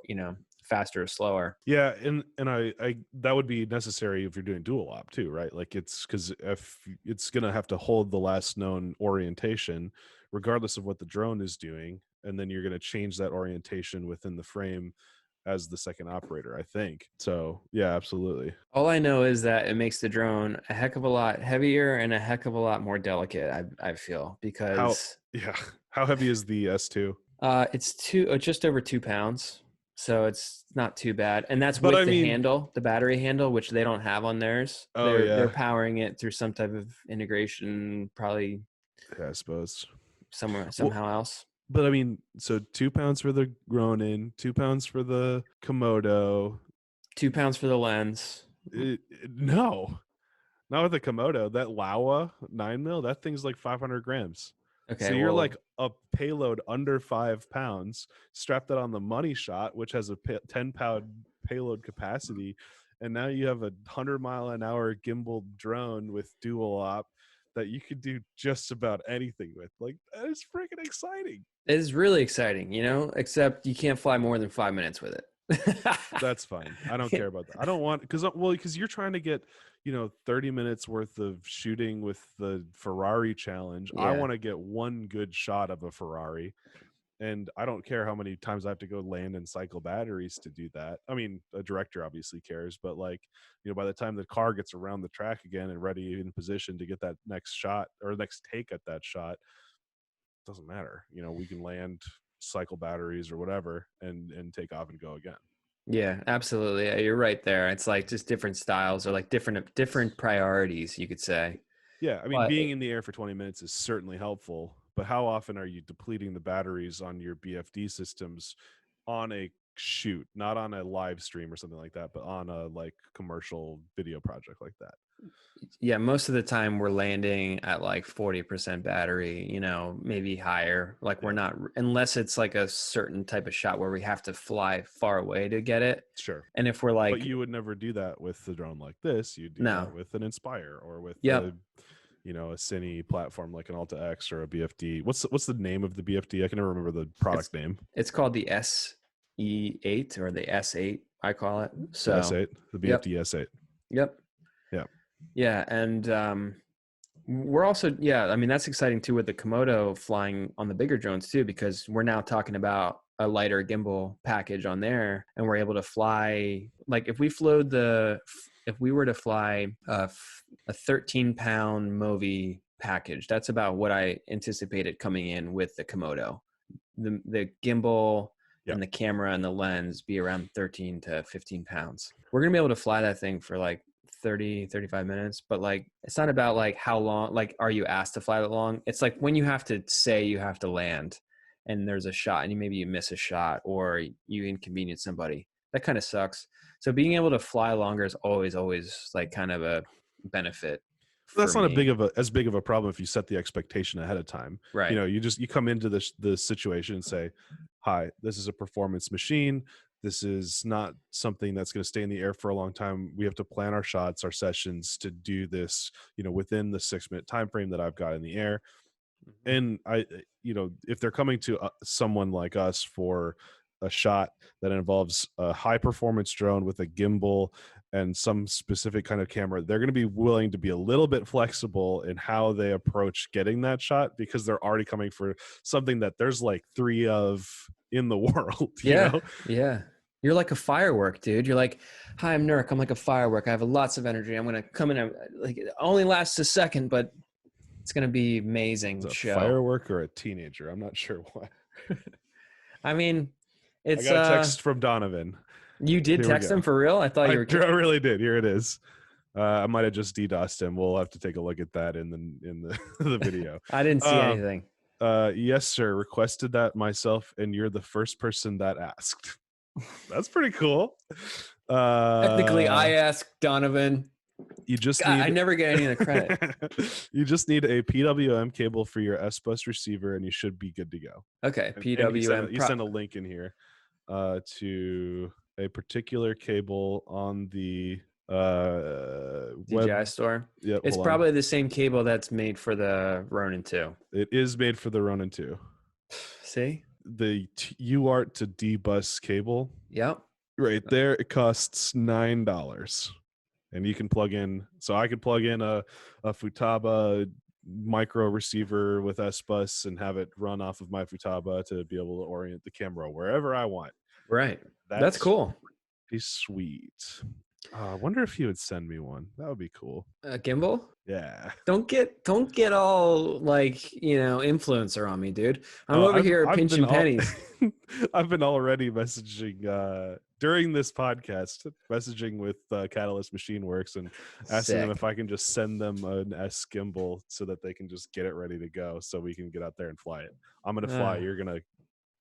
faster or slower. Yeah, and I that would be necessary if you're doing dual op too, right? Like it's because if it's gonna have to hold the last known orientation, regardless of what the drone is doing, and then you're gonna change that orientation within the frame as the second operator, I think. So yeah, absolutely. All I know is that it makes the drone a heck of a lot heavier and a heck of a lot more delicate, I feel, How because yeah, how heavy is the S2? it's just over 2 pounds, so it's not too bad. And that's But with I mean, the battery handle, which they don't have on theirs. oh They're yeah, powering it through some type of integration, probably yeah, I suppose. Well, somehow else. but I mean, so 2 pounds for the Ronin, 2 pounds for the Komodo. 2 pounds for the lens. No, not with the Komodo. That Laowa 9 mil, that thing's like 500 grams. So Okay, you're like well, a payload under 5 pounds, strapped that on the Moneyshot, which has a 10-pound payload capacity, and now you have a 100-mile-an-hour gimbal drone with dual op that you could do just about anything with. Like that is freaking exciting. it's really exciting, except you can't fly more than 5 minutes with it. That's fine. I don't care about that. I don't want because you're trying to get 30 minutes worth of shooting with the Ferrari challenge. I Yeah. want to get one good shot of a Ferrari, and I don't care how many times I have to go land and cycle batteries to do that. I mean, a director obviously cares, but like by the time the car gets around the track again and ready in position to get that next shot or next take at that shot, doesn't matter. We can land, cycle batteries or whatever, and take off and go again. Yeah, absolutely. Yeah, you're right there. It's like just different styles or like different priorities, you could say. Yeah, I mean, But being in the air for 20 minutes is certainly helpful, but how often are you depleting the batteries on your BFD systems on a shoot, not on a live stream or something like that, but on a like commercial video project like that? yeah, most of the time we're landing at like 40% battery, maybe higher. Like we're Yeah, not, unless it's like a certain type of shot where we have to fly far away to get it. sure. And if we're But like, you would never do that with the drone like this. You do no, that with an Inspire or with yep, a Cine platform like an Alta X or a BFD. What's the name of the BFD? I can never remember the product name. it's called the SE8 or the S8, I call it. The So, S8, the yep, BFD S8. yep. Yeah. Yeah. And we're also, yeah, I mean, that's exciting too with the Komodo flying on the bigger drones too, because we're now talking about a lighter gimbal package on there and we're able to fly. Like if we were to fly a 13-pound Movi package, that's about what I anticipated coming in with the Komodo. the gimbal Yep. and the camera and the lens be around 13 to 15 pounds. We're gonna be able to fly that thing for like 30, 35 minutes, but like it's not about like how long, like are you asked to fly that long? It's like when you have to say you have to land and there's a shot and maybe you miss a shot or you inconvenience somebody. That kind of sucks. So being able to fly longer is always like kind of a benefit. That's not me. as big of a problem if you set the expectation ahead of time. Right. You know, you come into the situation and say, "Hi, this is a performance machine. This is not something that's going to stay in the air for a long time. We have to plan our shots, our sessions to do this, you know, within the 6-minute time frame that I've got in the air." And you know, if they're coming to someone like us for a shot that involves a high performance drone with a gimbal and some specific kind of camera, they're going to be willing to be a little bit flexible in how they approach getting that shot, because they're already coming for something that there's like 3 of in the world. Yeah. You know? Yeah. You're like a firework, dude. You're like, "Hi, I'm Nurk. I'm like a firework. I have lots of energy. I'm going to come in and like, it only lasts a second, but it's going to be amazing It's a show." firework or a teenager. I'm not sure why. I mean, it's I got a text from Donovan. You did text him for real? I thought you were I really did. Here it is. I might have just DDoSed him. We'll have to take a look at that in the the video. I didn't see anything. Yes, sir. Requested that myself, and you're the first person that asked. That's pretty cool. Technically, I asked Donovan. You just God, I never get any of the credit. You just need a PWM cable for your S-Bus receiver, and you should be good to go. Okay, And PWM. you sent a link in here to a particular cable on the DJI store. Yep, it's probably the same cable that's made for the Ronin 2. It is made for the Ronin 2. See? The UART to D-Bus cable. Yep. Right there, it costs $9. And you can plug in, so I could plug in a Futaba micro receiver with S-Bus and have it run off of my Futaba to be able to orient the camera wherever I want. Right. That's cool. Pretty sweet. I wonder if he would send me one. That would be cool. A gimbal? Yeah. Don't get all like, influencer on me, dude. I'm over here pinching pennies. I've been already messaging during this podcast, messaging with Catalyst Machine Works and asking them if I can just send them an S gimbal so that they can just get it ready to go so we can get out there and fly it. I'm going to fly. You're going to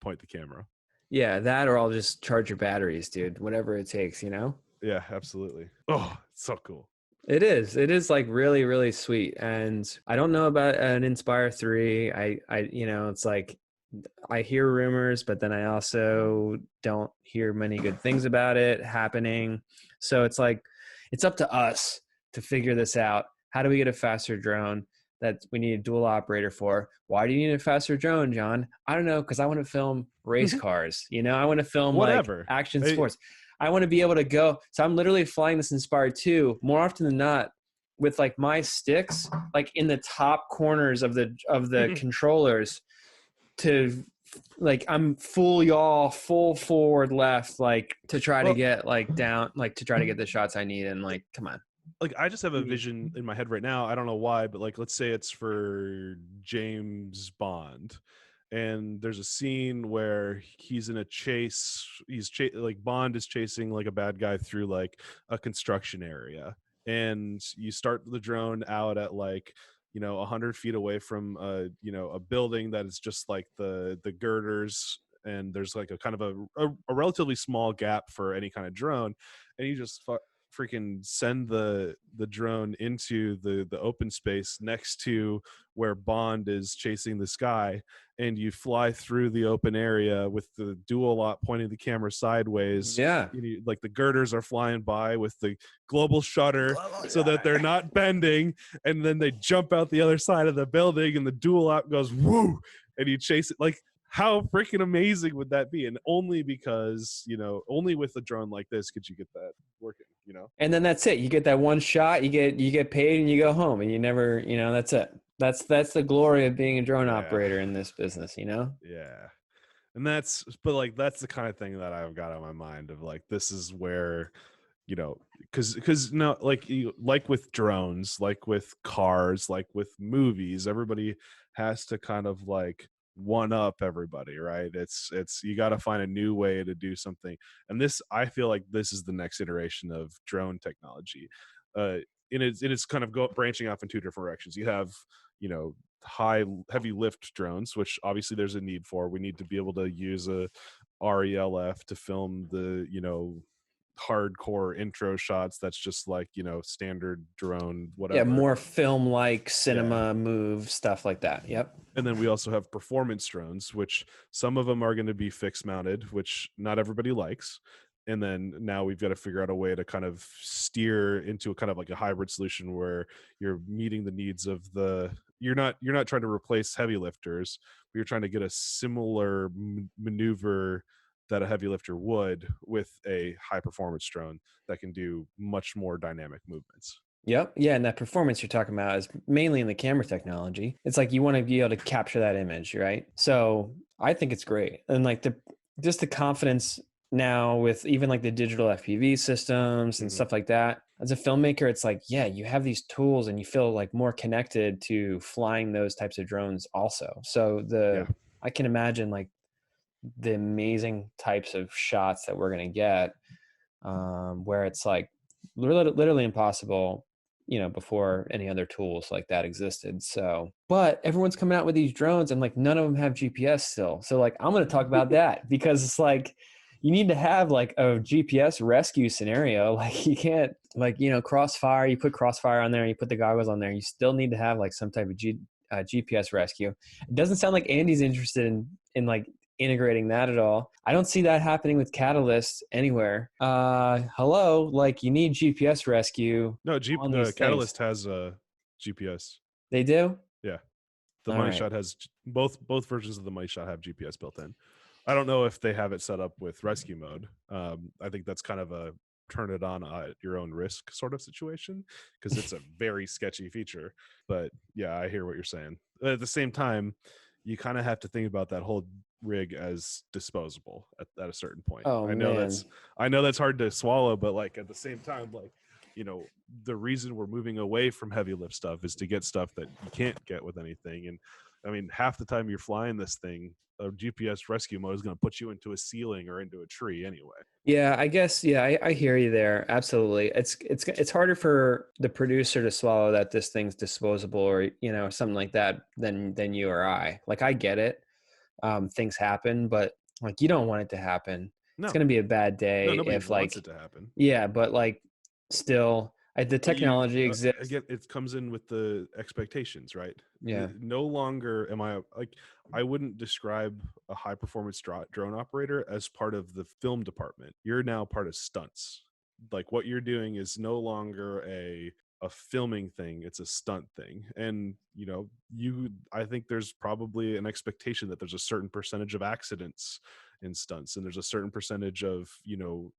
point the camera. Yeah, that or I'll just charge your batteries, dude. Whatever it takes, Yeah, absolutely. Oh, it's so cool. It is like really, really sweet. And I don't know about an Inspire 3. I it's like I hear rumors, but then I also don't hear many good things about it happening. So it's like, it's up to us to figure this out. How do we get a faster drone that we need a dual operator for? Why do you need a faster drone, John? I don't know, because I want to film race cars. I want to film whatever, like action sports. I want to be able to go. So I'm literally flying this Inspire 2 more often than not with like my sticks like in the top corners of the controllers, to like I'm full yaw, full forward left, like to try to get like down, like to try to get the shots I need. And like, come on. Like I just have a vision in my head right now. I don't know why, but like, let's say it's for James Bond. And there's a scene where he's in a chase. Like Bond is chasing like a bad guy through like a construction area. And you start the drone out at like, 100 feet away from a building that is just like the girders, and there's like a kind of a relatively small gap for any kind of drone, and you just freaking send the drone into the open space next to where Bond is chasing this guy, and you fly through the open area with the dual op pointing the camera sideways. Yeah. Like the girders are flying by with the global shutter so that they're not bending, and then they jump out the other side of the building and the dual op goes woo, and you chase it. Like, how freaking amazing would that be? And only because, only with a drone like this could you get that working, And then that's it. You get that one shot, you get paid, and you go home, and you never, that's it. That's the glory of being a drone operator in this business, Yeah. And that's the kind of thing that I've got on my mind of like, this is where, because no, like with drones, like with cars, like with movies, everybody has to kind of like one up everybody, right? It's you got to find a new way to do something. And this, I feel like this is the next iteration of drone technology. It's kind of branching off in two different directions. You have, you know, heavy lift drones, which obviously there's a need for. We need to be able to use a RELF to film the, you know, hardcore intro shots. That's just like, you know, standard drone, whatever. Yeah, more film like Yeah. cinema move, stuff like that. Yep. And then we also have performance drones, which some of them are going to be fixed mounted, which not everybody likes. And then now we've got to figure out a way to kind of steer into a kind of like a hybrid solution where you're meeting the needs of you're not trying to replace heavy lifters, but you're trying to get a similar maneuver that a heavy lifter would with a high performance drone that can do much more dynamic movements. Yep. Yeah. And that performance you're talking about is mainly in the camera technology. It's like you want to be able to capture that image, right? So I think it's great. And like just the confidence now with even like the digital FPV systems and stuff like that. As a filmmaker, it's like, yeah, you have these tools and you feel like more connected to flying those types of drones also. So I can imagine like the amazing types of shots that we're going to get where it's like literally impossible, you know, before any other tools like that existed. So, but everyone's coming out with these drones and like none of them have GPS still. So like, I'm going to talk about that because it's like, you need to have like a GPS rescue scenario. Like you can't like, you know, crossfire, you put crossfire on there and you put the goggles on there. You still need to have like some type of GPS rescue. It doesn't sound like Andy's interested in like integrating that at all. I don't see that happening with Catalyst anywhere. Hello, like you need GPS rescue. No, Catalyst has a GPS. They do? Yeah. The Moneyshot has both versions of the Moneyshot have GPS built in. I don't know if they have it set up with rescue mode. I think that's kind of a turn it on at your own risk sort of situation because it's a very sketchy feature. But yeah, I hear what you're saying. At the same time, you kind of have to think about that whole rig as disposable at a certain point. Oh, I know that's hard to swallow, but like at the same time, like, you know, the reason we're moving away from heavy lift stuff is to get stuff that you can't get with anything. And I mean, half the time you're flying this thing, a GPS rescue mode is going to put you into a ceiling or into a tree anyway. Yeah, I guess. Yeah, I hear you there. Absolutely. It's harder for the producer to swallow that this thing's disposable or, you know, something like that than you or I. Like I get it. Things happen, but like you don't want it to happen. No. It's going to be a bad day if like it to happen. Yeah, but like still the technology exists. Again, it comes in with the expectations, right? Yeah. No longer am I like, I wouldn't describe a high performance drone operator as part of the film department. You're now part of stunts. Like what you're doing is no longer a filming thing, it's a stunt thing. And you know, I think there's probably an expectation that there's a certain percentage of accidents in stunts and there's a certain percentage of, you know,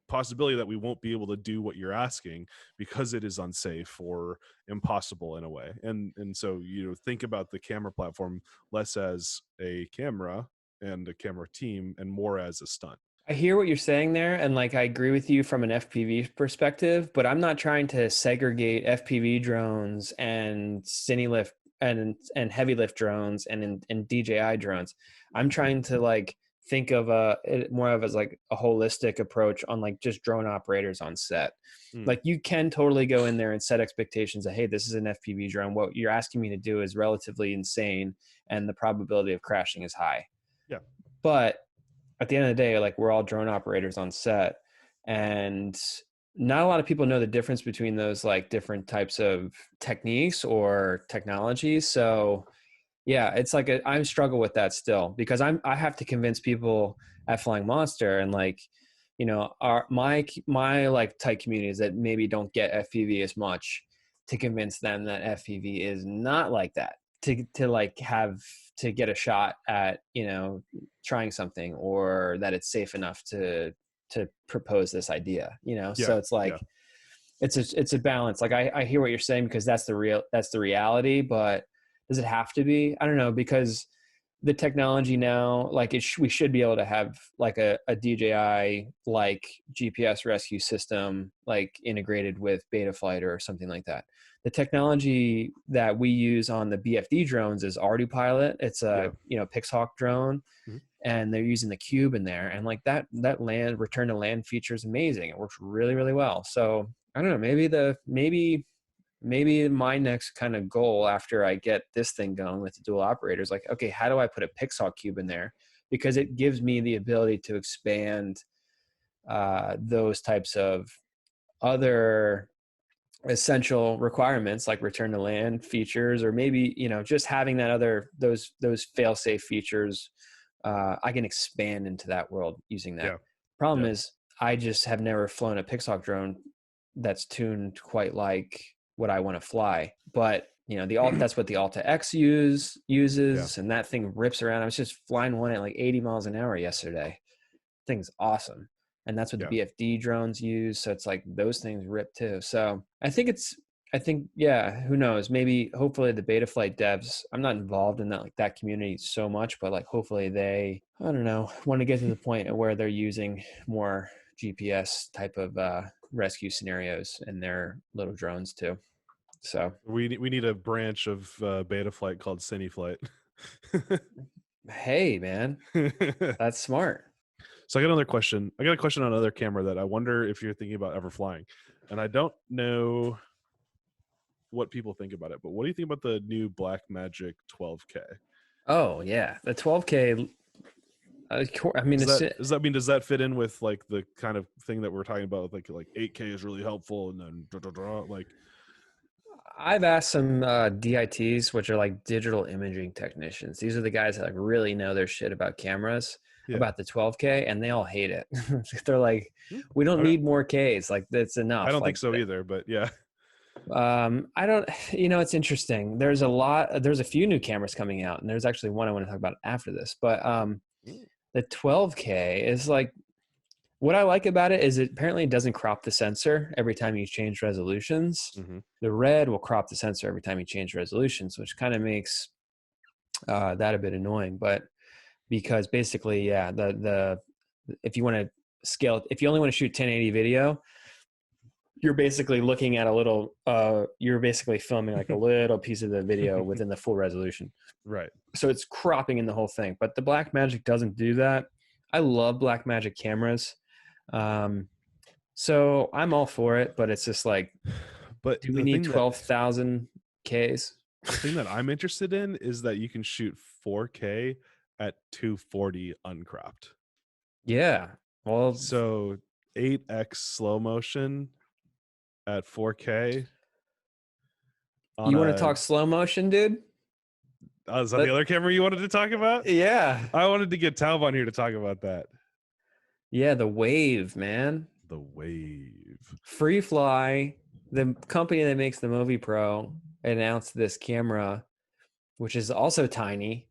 possibility that we won't be able to do what you're asking because it is unsafe or impossible in a way. And so, you know, think about the camera platform less as a camera and a camera team and more as a stunt. I hear what you're saying there, and like I agree with you from an FPV perspective, but I'm not trying to segregate FPV drones and Cinelift and heavy lift drones and DJI drones. I'm trying to like think of it more of as like a holistic approach on like just drone operators on set. Like you can totally go in there and set expectations that, hey, this is an FPV drone. What you're asking me to do is relatively insane and the probability of crashing is high. Yeah. But at the end of the day, like we're all drone operators on set and not a lot of people know the difference between those like different types of techniques or technologies. So yeah, it's like I struggle with that still because I have to convince people at Flying Monster and like, you know, my like tight communities that maybe don't get FPV as much to convince them that FPV is not like that to like have to get a shot at, you know, trying something or that it's safe enough to propose this idea, you know? So it's like, it's a balance. Like I hear what you're saying because that's the reality, but does it have to be? I don't know, because the technology now, like we should be able to have like a DJI like GPS rescue system, like integrated with Betaflight or something like that. The technology that we use on the BFD drones is ArduPilot. It's a Pixhawk drone, Mhm. and they're using the cube in there, and like that land return to land feature is amazing. It works really, really well. So I don't know, maybe my next kind of goal after I get this thing going with the dual operators, like, okay, how do I put a Pixhawk cube in there? Because it gives me the ability to expand those types of other essential requirements like return to land features, or maybe, just having that those fail safe features. I can expand into that world using that. Yeah. Problem is, I just have never flown a Pixhawk drone that's tuned quite like what I want to fly. But that's what the Alta X uses, and that thing rips around. I was just flying one at like 80 miles an hour yesterday. Thing's awesome. And that's what the BFD drones use. So it's like those things rip too. So I think who knows? Maybe, hopefully the Betaflight devs, I'm not involved in that community so much, but like hopefully they, I don't know, want to get to the point where they're using more GPS type of rescue scenarios in their little drones too. So we need a branch of Betaflight called Cineflight. Hey man, that's smart. So I got another question. I got a question on another camera that I wonder if you're thinking about ever flying. And I don't know what people think about it, but what do you think about the new Blackmagic 12K? Oh yeah, the 12K. I mean, does that fit in with like the kind of thing that we're talking about? Like 8K is really helpful, and then like. I've asked some DITs, which are like digital imaging technicians. These are the guys that like really know their shit about cameras, about the 12K, and they all hate it. They're like, we don't need more Ks. Like, that's enough. I don't think so either, but yeah. I don't, it's interesting. There's a few new cameras coming out, and there's actually one I want to talk about after this, but the 12K is like, what I like about it is it apparently doesn't crop the sensor every time you change resolutions. Mm-hmm. The Red will crop the sensor every time you change resolutions, which kind of makes that a bit annoying. But because basically, if you want to scale, if you only want to shoot 1080 video, you're basically looking at you're basically filming like a little piece of the video within the full resolution. Right. So it's cropping in the whole thing. But the Blackmagic doesn't do that. I love Blackmagic cameras. So I'm all for it, but it's just like, but do we need 12,000 Ks? The thing that I'm interested in is that you can shoot 4K at 240 uncropped. Yeah. Well, so 8x slow motion at 4K. You want to talk slow motion, dude? Is that the other camera you wanted to talk about? Yeah. I wanted to get Taub on here to talk about that. Yeah, the Wave, man. The Wave. FreeFly, the company that makes the Movi Pro, announced this camera, which is also tiny,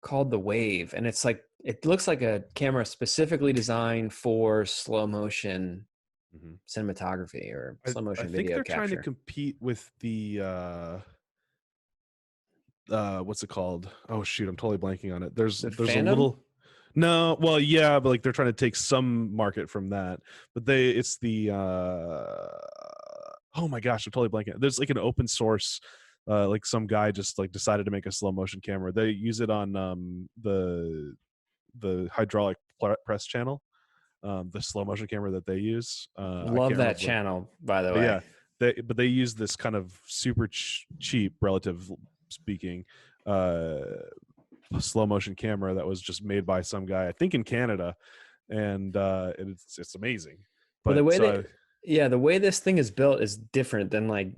called the Wave. And it's like, it looks like a camera specifically designed for slow motion cinematography or slow motion video capture. I think they're trying to compete with the what's it called? Oh shoot, I'm totally blanking on it. There's Phantom? A little. No, well, yeah, but like they're trying to take some market from that. But it's the oh my gosh, I'm totally blanking. There's like an open source, like some guy just like decided to make a slow motion camera. They use it on the hydraulic press channel, the slow motion camera that they use. Love that channel, by the way. Yeah, they use this kind of super cheap, relative speaking, slow motion camera that was just made by some guy, I think in Canada, and it's amazing. But the way the way this thing is built is different than like,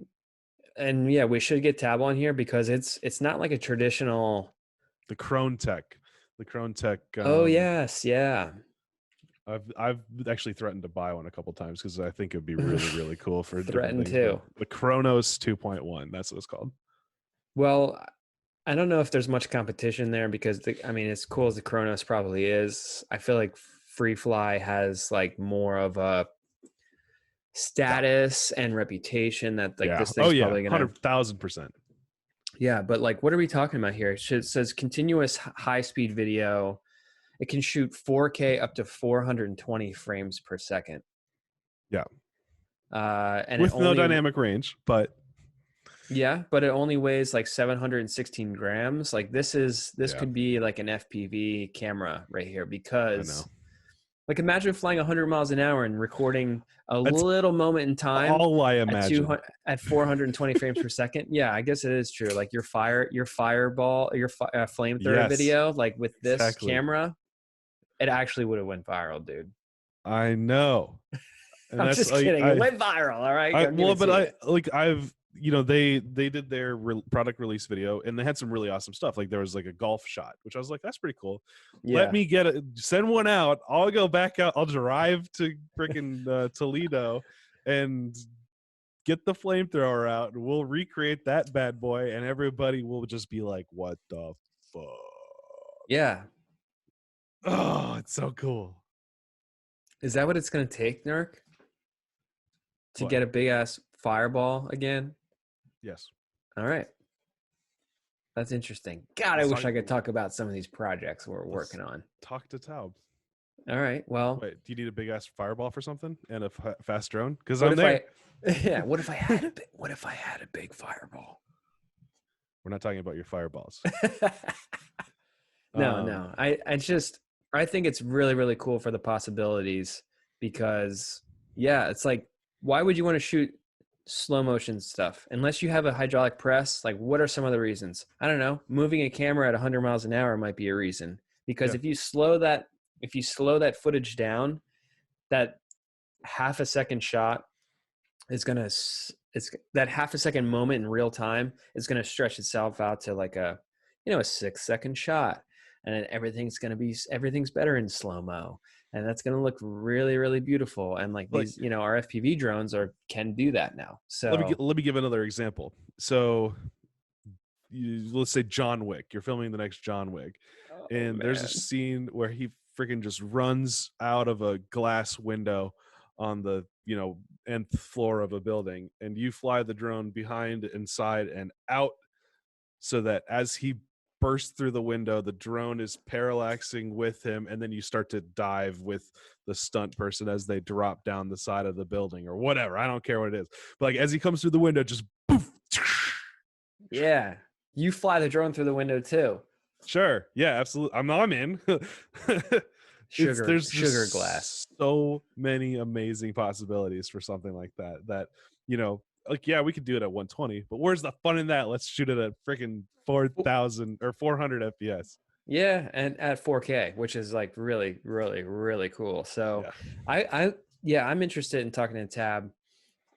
and yeah, we should get Tab on here because it's not like a traditional. The Krone Tech. Oh yes, yeah. I've actually threatened to buy one a couple times because I think it'd be really really cool for threatened too. The Kronos 2.1. That's what it's called. Well, I don't know if there's much competition there because as cool as the Kronos probably is, I feel like FreeFly has like more of a status and reputation that like this thing's probably gonna 100,000%. Yeah, but like, what are we talking about here? It says continuous high-speed video. It can shoot 4K up to 420 frames per second. Yeah. And With no dynamic range, but yeah, but it only weighs like 716 grams. Like this could be like an FPV camera right here, because like imagine flying 100 miles an hour and recording a little moment in time. All I imagine at 420 frames per second. Yeah, I guess it is true. Like your flamethrower video, like with this camera, it actually would have went viral, dude. I know. And I'm just kidding. It went viral. All right. They did their product release video and they had some really awesome stuff. Like there was like a golf shot, which I was like, that's pretty cool. Yeah. Let me send one out. I'll go back out. I'll drive to freaking Toledo and get the flamethrower out, and we'll recreate that bad boy, and everybody will just be like, what the fuck? Yeah. Oh, it's so cool. Is that what it's going to take, Nurk? To get a big ass fireball again? Yes. All right. That's interesting. God, I wish I could talk about some of these projects we're working on. Talk to Taub. All right. Well, wait, do you need a big ass fireball for something and a fast drone? Because I'm there. What if I had a big fireball? We're not talking about your fireballs. No. I think it's really, really cool for the possibilities, because it's like, why would you want to shoot slow motion stuff unless you have a hydraulic press? Like, what are some of the reasons? I don't know. Moving a camera at 100 miles an hour might be a reason, because if you slow that footage down, that half a second shot is that half a second moment in real time is going to stretch itself out to like a 6-second shot, and then everything's better in slow-mo, and that's going to look really, really beautiful. And like these, our FPV drones can do that now. So let me give another example. So let's say John Wick. You're filming the next John Wick, and there's a scene where he freaking just runs out of a glass window on the nth floor of a building, and you fly the drone behind, inside, and out, so that as he bursts through the window, the drone is parallaxing with him, and then you start to dive with the stunt person as they drop down the side of the building or whatever. I don't care what it is, but like as he comes through the window, just poof. Yeah, you fly the drone through the window too. Sure. Yeah, absolutely. I'm in. There's sugar glass. So many amazing possibilities for something like that, we could do it at 120, but where's the fun in that? Let's shoot it at freaking 4,000 or 400 FPS. Yeah, and at 4K, which is like really, really, really cool. So I'm interested in talking to Tab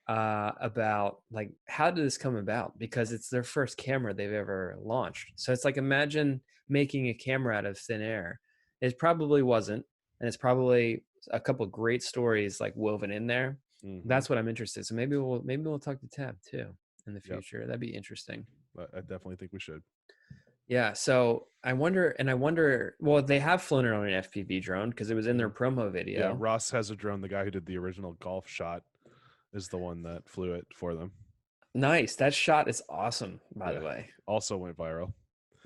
about like, how did this come about? Because it's their first camera they've ever launched. So it's like, imagine making a camera out of thin air. It probably wasn't, and it's probably a couple of great stories like woven in there. Mm-hmm. That's what I'm interested in. So maybe we'll talk to Tab too in the future. Yep. That'd be interesting. I definitely think we should. Yeah. So I wonder, well, they have flown it on an FPV drone because it was in their promo video. Yeah, Ross has a drone. The guy who did the original golf shot is the one that flew it for them. Nice. That shot is awesome, by the way. Also went viral.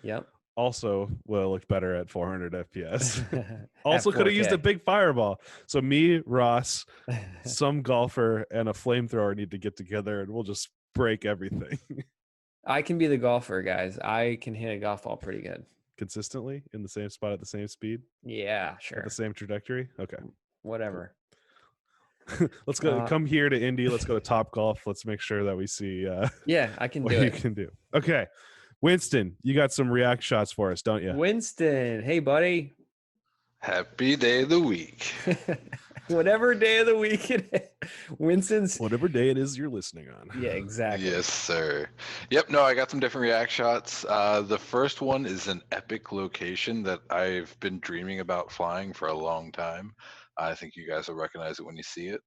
Yep. Also will look better at 400 FPS. Also could have used a big fireball. So me, Ross, some golfer, and a flamethrower need to get together, and we'll just break everything. I can be the golfer, guys. I can hit a golf ball pretty good. Consistently in the same spot at the same speed? Yeah, sure. At the same trajectory? Okay. Whatever. Let's go. Come here to Indy. Let's go to Top Golf. Let's make sure that we see I can what do you it. can do. Okay. Winston, you got some React shots for us, don't you? Winston, hey, buddy. Happy day of the week. Whatever day of the week it is. Winston's. Whatever day it is you're listening on. Yeah, exactly. Yes, sir. Yep, no, I got some different React shots. The first one is an epic location that I've been dreaming about flying for a long time. I think you guys will recognize it when you see it.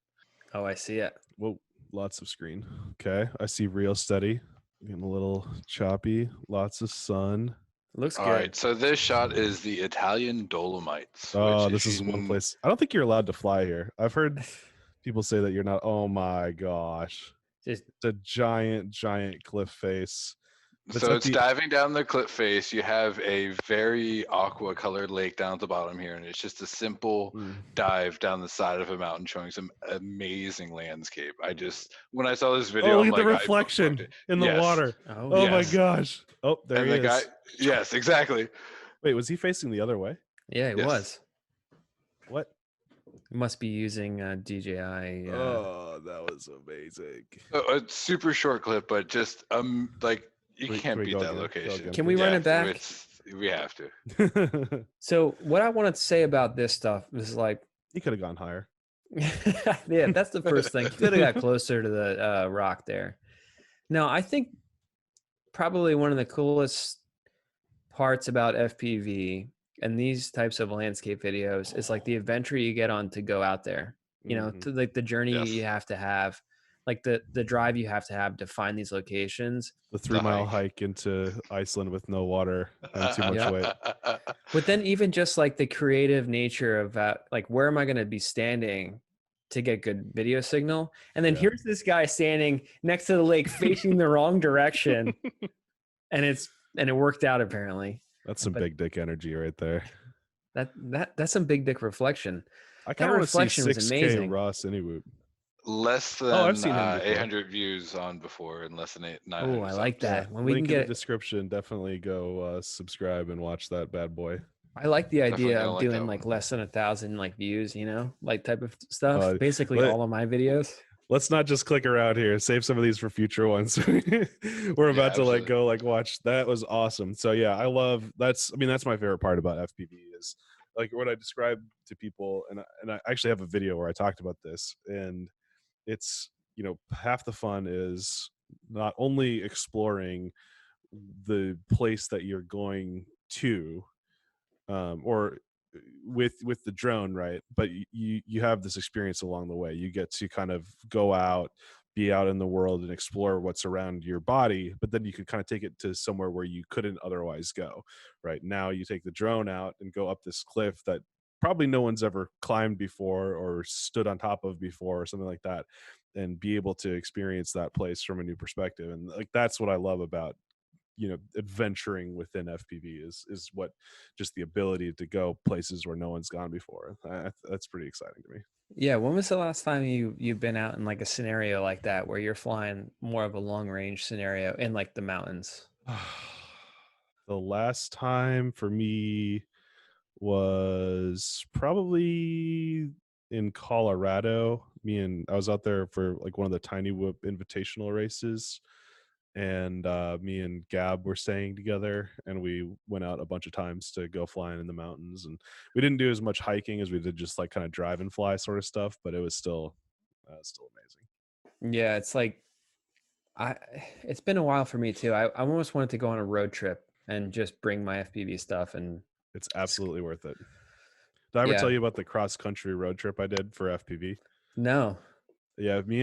Oh, I see it. Whoa, lots of screen. Okay, I see real steady. Getting a little choppy. Lots of sun. Looks good. All right, so this shot is the Italian Dolomites. Oh, this is one place. I don't think you're allowed to fly here. I've heard people say that you're not. Oh my gosh. It's a giant, giant cliff face So it's diving down the cliff face. You have a very aqua colored lake down at the bottom here, and it's just a simple dive down the side of a mountain showing some amazing landscape. When I saw this video, look I'm at the reflection in the water. Oh my gosh. Oh, there he is. Yes, exactly. Wait, was he facing the other way? Yeah, he was. What? He must be using DJI. Oh, that was amazing. A super short clip, but just you can't beat that location. Can we run it back? We have to. So what I wanted to say about this stuff is like, he could have gone higher. Yeah, that's the first thing. Could have got closer to the rock there. No, I think probably one of the coolest parts about FPV and these types of landscape videos is like the adventure you get on to go out there. You know, to like the journey you have to have. Like the drive you have to find these locations. The 3-mile hike into Iceland with no water and too much weight. But then even just like the creative nature of like, where am I going to be standing to get good video signal? And then here's this guy standing next to the lake facing the wrong direction. And it worked out apparently. That's some big dick energy right there. That's some big dick reflection. I kind of want to see 6K raw Cinewoop. Less than I've seen 800 views on before, and less than 900. Oh, I like that. When we Link can get in the description, definitely go subscribe and watch that bad boy. I like the idea of doing like less than 1,000 like views, you know, like type of stuff. Basically, all of my videos. Let's not just click around here. Save some of these for future ones. We're about to go watch. That was awesome. So yeah, I love that's my favorite part about FPV is like what I described to people, and I actually have a video where I talked about this, and it's, you know, half the fun is not only exploring the place that you're going to, or with the drone, right? But you have this experience along the way. You get to kind of go out, be out in the world and explore what's around your body, but then you can kind of take it to somewhere where you couldn't otherwise go. Right now you take the drone out and go up this cliff that probably no one's ever climbed before or stood on top of before or something like that, and be able to experience that place from a new perspective. And like that's what I love about, you know, adventuring within FPV is what just the ability to go places where no one's gone before. That's pretty exciting to me. Yeah. When was the last time you've been out in like a scenario like that where you're flying more of a long range scenario in like the mountains? The last time for me was probably in Colorado. I was out there for like one of the Tiny Whoop invitational races, and me and Gab were staying together, and we went out a bunch of times to go flying in the mountains, and we didn't do as much hiking as we did just like kind of drive and fly sort of stuff, but it was still amazing. Yeah, it's like it's been a while for me too. I almost wanted to go on a road trip and just bring my FPV stuff, and it's absolutely worth it. Did I ever tell you about the cross country road trip I did for FPV? No. Yeah, me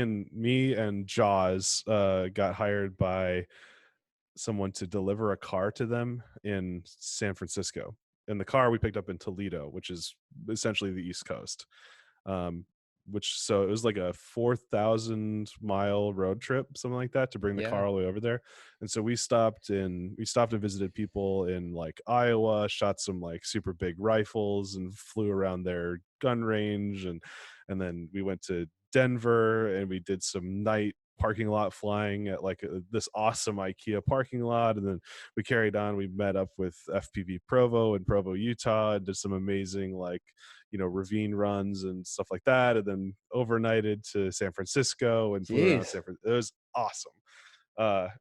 and Jaws got hired by someone to deliver a car to them in San Francisco. And the car we picked up in Toledo, which is essentially the East Coast. So it was like a 4,000 mile road trip, something like that, to bring the car all the way over there. And so we stopped and visited people in like Iowa, shot some like super big rifles and flew around their gun range. And then we went to Denver and we did some night parking lot flying at like this awesome IKEA parking lot. And then we carried on, we met up with FPV Provo in Provo, Utah, and did some amazing like, you know, ravine runs and stuff like that. And then overnighted to San Francisco and flew around San Francisco. It was awesome.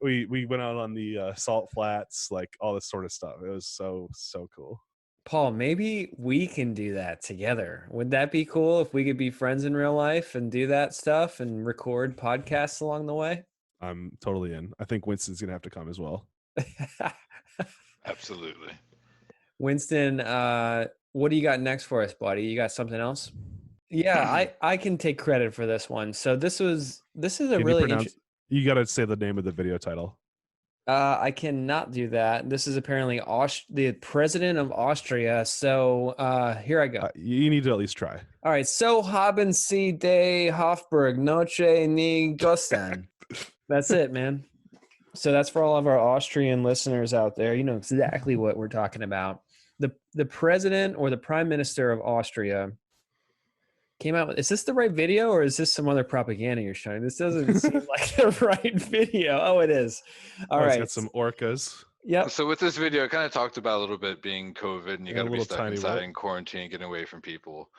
We went out on the salt flats, like all this sort of stuff. It was so cool. Paul, maybe we can do that together. Would that be cool if we could be friends in real life and do that stuff and record podcasts along the way? I'm totally in. I think Winston's going to have to come as well. Absolutely. Winston, what do you got next for us, buddy? You got something else? Yeah, I can take credit for this one. So this is a really you got to say the name of the video title. I cannot do that. This is apparently the president of Austria. So here I go. You need to at least try. All right. So haben Sie die Hofburg Noche nie gestern. That's it, man. So that's for all of our Austrian listeners out there. You know exactly what we're talking about. The president or the prime minister of Austria came out with, is this the right video or is this some other propaganda you're showing? This doesn't seem like the right video. Oh, it is. All right. It's got some orcas. Yep. So with this video, I kind of talked about a little bit being COVID and you Yeah, got to a be little stuck tiny inside whip. in quarantine, getting away from people.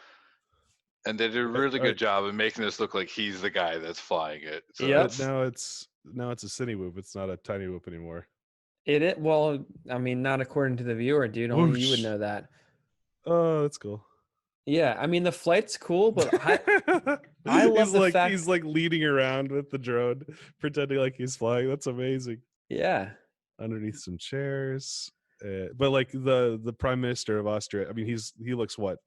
And they did a really good job of making this look like he's the guy that's flying it. So Yep. But now it's a cine whoop. It's not a tiny whoop anymore. It well, I mean, not according to the viewer, dude. Only you would Whoosh. know that. Oh, that's cool. Yeah, I mean the flight's cool, but I love the fact he's like leading around with the drone, pretending like he's flying. That's amazing. yeah. Underneath some chairs, but like the prime minister of Austria. I mean, he looks what,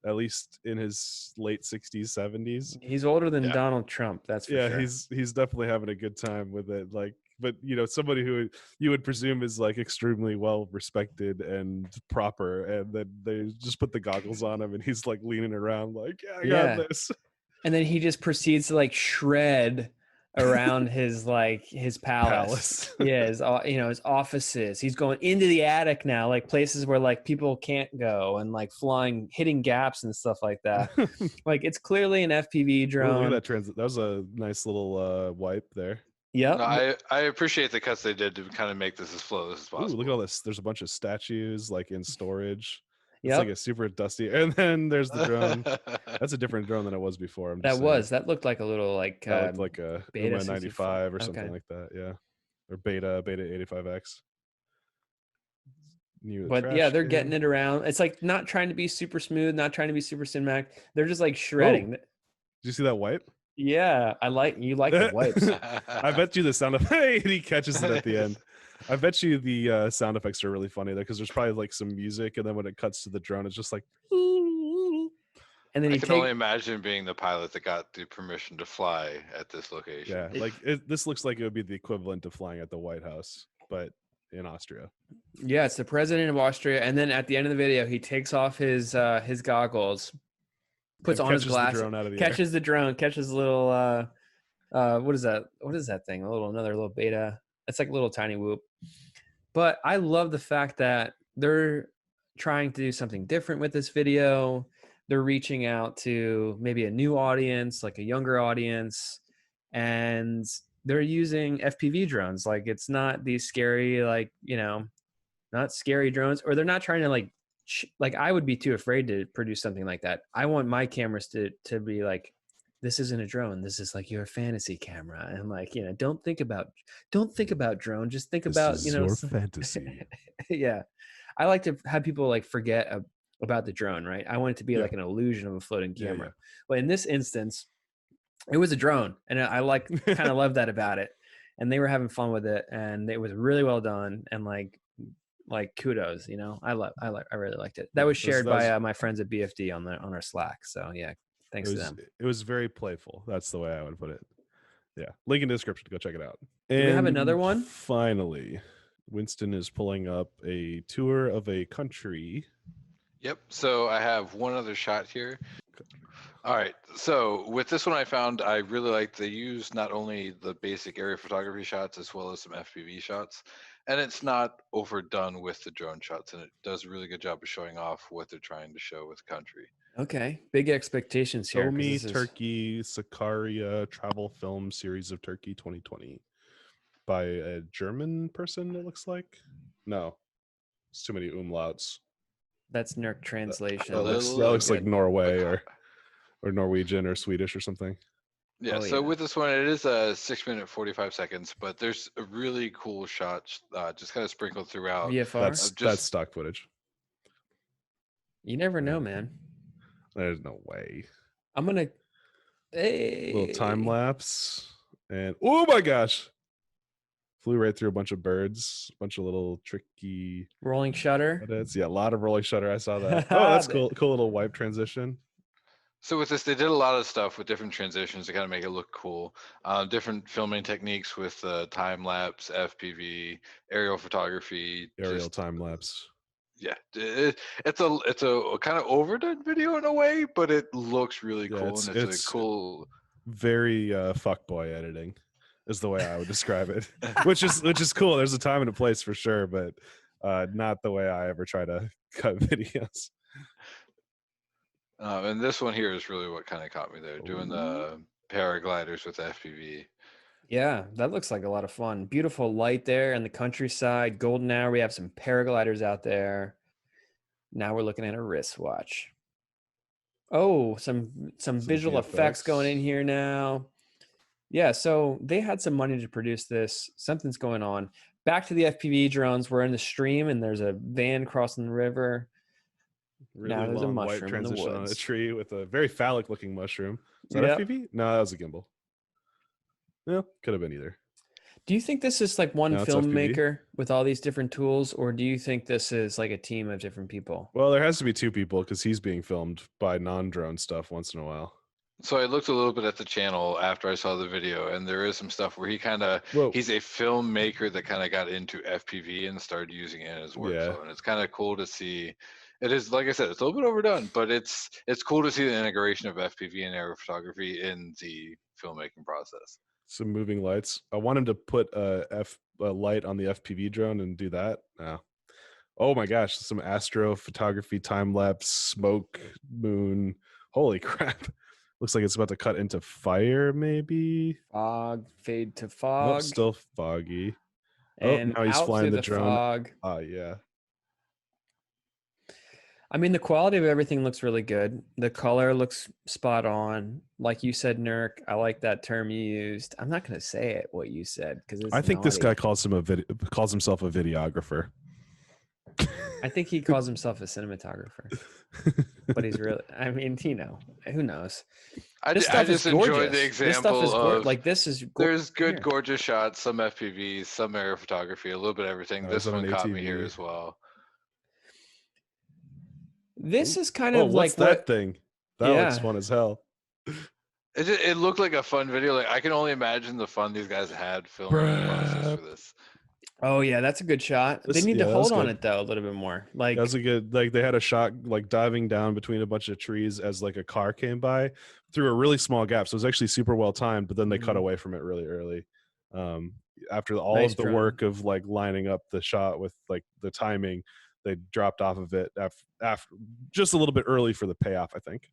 at least in his late 60s, 70s. He's older than Yeah. Donald Trump. That's for sure. He's definitely having a good time with it. Like, but you know, somebody who you would presume is like extremely well respected and proper, and then they just put the goggles on him and he's like leaning around like, yeah, I got this. And then he just proceeds to like shred around his palace. Yeah, his offices. He's going into the attic now, like places where like people can't go, and like flying, hitting gaps and stuff like that. Like it's clearly an FPV drone. Oh, look at that that was a nice little wipe there. Yep. No, I appreciate the cuts they did to kind of make this as flawless as possible. Ooh, look at all this. There's a bunch of statues like in storage. It's Yep. like a super dusty. And then there's the drone. That's a different drone than it was before. That looked like a little like that looked like a Beta Uma 95 or something Okay. like that. Yeah. Or Beta 85X. But yeah, they're getting it around. It's like not trying to be super smooth, not trying to be super cinematic. They're just like shredding. Did you see that wipe? Yeah, you like the wipes. I bet you the sound effect. He catches it at the end. I bet you the sound effects are really funny though, because there's probably like some music, and then when it cuts to the drone, it's just like. And then I can only imagine being the pilot that got the permission to fly at this location. Yeah, like this looks like it would be the equivalent of flying at the White House, but in Austria. Yeah, it's the president of Austria, and then at the end of the video, he takes off his goggles, puts on his glasses, catches the drone, catches a little what is that? What is that thing? Another little beta. It's like a little tiny whoop. But I love the fact that they're trying to do something different with this video. They're reaching out to maybe a new audience, like a younger audience, and they're using FPV drones. Like it's not these scary, like, not scary drones, or they're not trying to like I would be too afraid to produce something like that. I want my cameras to be like, this isn't a drone. This is like your fantasy camera. And like, don't think about drone. Just think about, your fantasy. Yeah. I like to have people like forget about the drone, right? I want it to be like an illusion of a floating camera. But in this instance, it was a drone, and I like kind of love that about it. And they were having fun with it, and it was really well done. And like kudos, I really liked it. That was shared by my friends at BFD on our Slack. So yeah, thanks to them. It was very playful. That's the way I would put it. Yeah, link in the description to go check it out. Do we have another one? Finally, Winston is pulling up a tour of a country. Yep. So I have one other shot here. All right. So with this one, I found I really liked they used not only the basic aerial photography shots as well as some FPV shots, and it's not overdone with the drone shots, and it does a really good job of showing off what they're trying to show with the country. Okay. Big expectations here. Show Me Turkey, Siccario Travel Film Series of Turkey 2020 by a German person, it looks like. No, it's too many umlauts. That's Nurk translation. That looks like Norway or Norwegian or Swedish or something. Yeah, so with this one, it is a 6 minute 45 seconds, but there's a really cool shot just kind of sprinkled throughout. VFR? That's stock footage. You never know, man. There's no way. I'm going to... Hey. Little time lapse. And oh my gosh. Flew right through a bunch of birds, a bunch of little tricky... Rolling shutter? Yeah, a lot of rolling shutter. I saw that. Oh, that's cool. Cool little wipe transition. So with this, they did a lot of stuff with different transitions to kind of make it look cool. Different filming techniques with time lapse, FPV, aerial photography, aerial time lapse. Yeah, it's a kind of overdone video in a way, but it looks really cool, and it's a cool. Very fuckboy editing. is the way I would describe it. which is cool. There's a time and a place for sure, but not the way I ever try to cut videos. And this one here is really what kind of caught me there, doing the paragliders with FPV. Yeah, that looks like a lot of fun. Beautiful light there in the countryside. Golden hour. We have some paragliders out there. Now we're looking at a wristwatch. Oh, some visual effects going in here now. Yeah, so they had some money to produce this. Something's going on. Back to the FPV drones. We're in the stream, and there's a van crossing the river. Really now there's a long mushroom white transition in the on woods. a tree with a very phallic looking mushroom. Is that Yep. FPV? No, that was a gimbal. No, could have been either. Do you think this is like one No, it's FPV. filmmaker with all these different tools, or do you think this is like a team of different people? Well, there has to be two people because he's being filmed by non-drone stuff once in a while. So I looked a little bit at the channel after I saw the video, and there is some stuff where he's a filmmaker that kind of got into FPV and started using it in his workflow. Yeah. And it's kind of cool to see. It is, like I said, it's a little bit overdone, but it's cool to see the integration of FPV and aerial photography in the filmmaking process. Some moving lights. I want him to put a light on the FPV drone and do that. No. Oh my gosh, some astro photography, time lapse, smoke, moon. Holy crap. Looks like it's about to cut into fire, maybe. Fog, fade to fog. Nope, still foggy. And now he's out flying through the drone. Fog. Yeah. I mean, the quality of everything looks really good. The color looks spot on. Like you said, Nurk, I like that term you used. I'm not going to say it, what you said, because I think this guy calls himself a videographer. I think he calls himself a cinematographer, but he's really, I mean, who knows? I just enjoyed the example of like this is there's good, gorgeous shots, some FPVs, some aerial photography, a little bit of everything. This one caught me here as well. This is kind of like that thing. That looks fun as hell. It looked like a fun video. Like I can only imagine the fun these guys had filming the process for this. Oh yeah, that's a good shot. They need to hold on it though a little bit more. Like that's a good. Like they had a shot like diving down between a bunch of trees as like a car came by through a really small gap. So it was actually super well timed. But then they cut away from it really early. After all of the work of like lining up the shot with like the timing, they dropped off of it after just a little bit early for the payoff. I think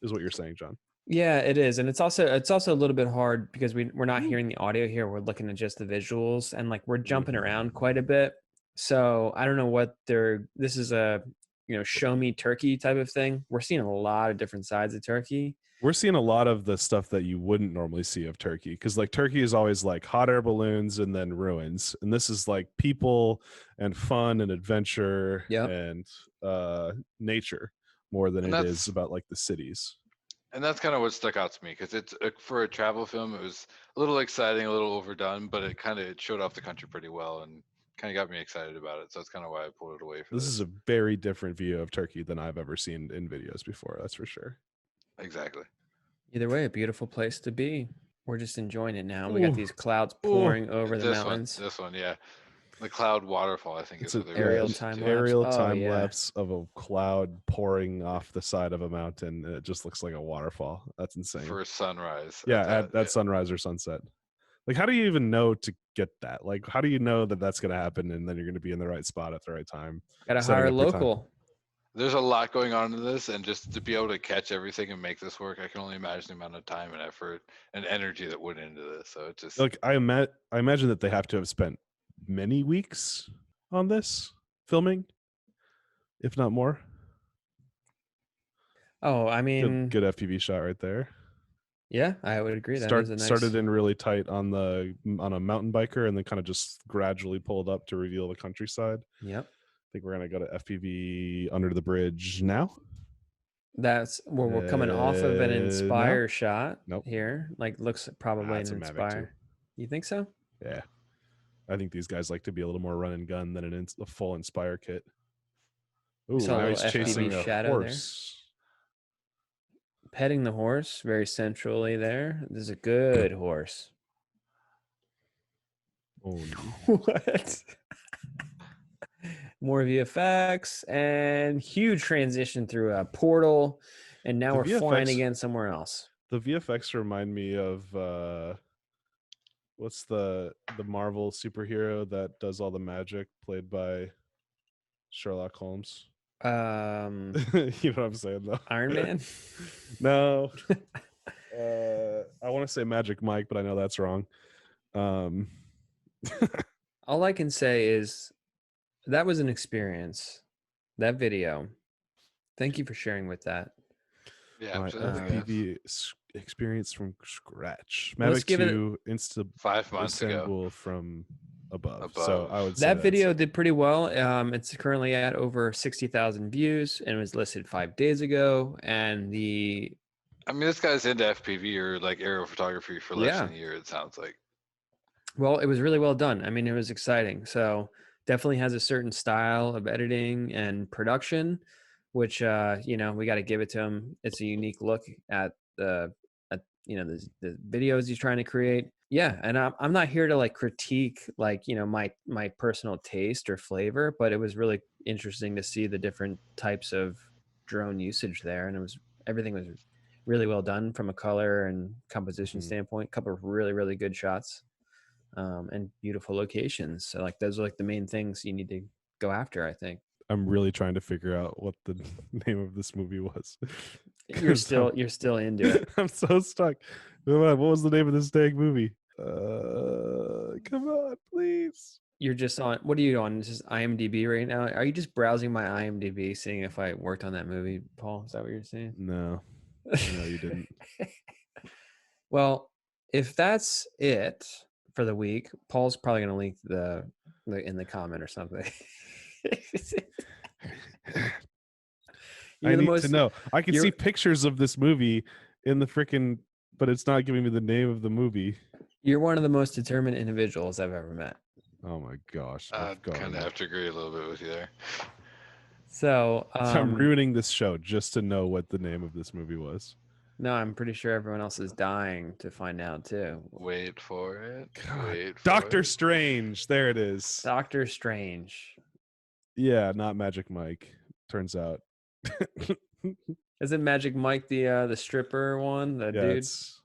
is what you're saying, John. Yeah, it is. And it's also a little bit hard because we're not hearing the audio here. We're looking at just the visuals and like we're jumping around quite a bit. So I don't know what this is a, show me Turkey type of thing. We're seeing a lot of different sides of Turkey. We're seeing a lot of the stuff that you wouldn't normally see of Turkey. Because like Turkey is always like hot air balloons and then ruins. And this is like people and fun and adventure and nature more than it is about like the cities. And that's kind of what stuck out to me because it's for a travel film. It was a little exciting, a little overdone, but it showed off the country pretty well and kind of got me excited about it. So that's kind of why I pulled it away. This is a very different view of Turkey than I've ever seen in videos before. That's for sure. Exactly. Either way, a beautiful place to be. We're just enjoying it now. We got these clouds pouring over the mountains. This one, yeah. The cloud waterfall, I think it's is an aerial time lapse of a cloud pouring off the side of a mountain, and it just looks like a waterfall. That's insane. For a sunrise. Yeah, at sunrise or sunset. Like, how do you even know to get that? Like, how do you know that that's going to happen and then you're going to be in the right spot at the right time? Got to hire local. There's a lot going on in this, and just to be able to catch everything and make this work, I can only imagine the amount of time and effort and energy that went into this. So it just like I imagine that they have to have spent many weeks on this filming, if not more. Oh, I mean, good FPV shot right there. Yeah, I would agree. Started in really tight on a mountain biker, and then kind of just gradually pulled up to reveal the countryside. Yep. I think we're gonna go to FPV under the bridge now. That's where we're coming off of an Inspire shot. Nope. Here, like looks probably an Inspire. You think so? Yeah. I think these guys like to be a little more run and gun than a full Inspire kit. Ooh, now he's chasing a horse. Petting the horse very centrally there. This is a good horse. Oh, no. What? More VFX and huge transition through a portal. And now we're flying again somewhere else. The VFX remind me of what's the Marvel superhero that does all the magic, played by Sherlock Holmes? You know what I'm saying, though. Iron Man. No. I want to say Magic Mike, but I know that's wrong. All I can say is that was an experience. That video. Thank you for sharing with that. Yeah, my absolutely. FPV experience from scratch. Let's Mavic give it 2 Insta 5 months ago. assemble from above. So I would say that video did pretty well. It's currently at over 60,000 views and was listed 5 days ago. And I mean, this guy's into FPV or like aerial photography for less than a year, it sounds like. Well, it was really well done. I mean, it was exciting. So definitely has a certain style of editing and production, which you know, we got to give it to him. It's a unique look at the the videos he's trying to create. Yeah, and I'm not here to like critique like, you know, my personal taste or flavor, but it was really interesting to see the different types of drone usage there, and everything was really well done from a color and composition standpoint. A couple of really good shots. And beautiful locations. So like those are like the main things you need to go after, I think. I'm really trying to figure out what the name of this movie was. You're still into it. I'm so stuck. What was the name of this dang movie? Come on, please. You're just on, what are you on? This is IMDb right now. Are you just browsing my IMDb, seeing if I worked on that movie, Paul? Is that what you're saying? No, you didn't. Well, if that's it for the week, Paul's probably going to link the in the comment or something. I need to know. I can see pictures of this movie in the freaking, but it's not giving me the name of the movie. You're one of the most determined individuals I've ever met. Oh my gosh. I kind of have to agree a little bit with you there. So I'm ruining this show just to know what the name of this movie was. No, I'm pretty sure everyone else is dying to find out too. Wait for it. Doctor Strange. There it is. Doctor Strange. Yeah, not Magic Mike. Turns out. Isn't Magic Mike the stripper one? The dude. It's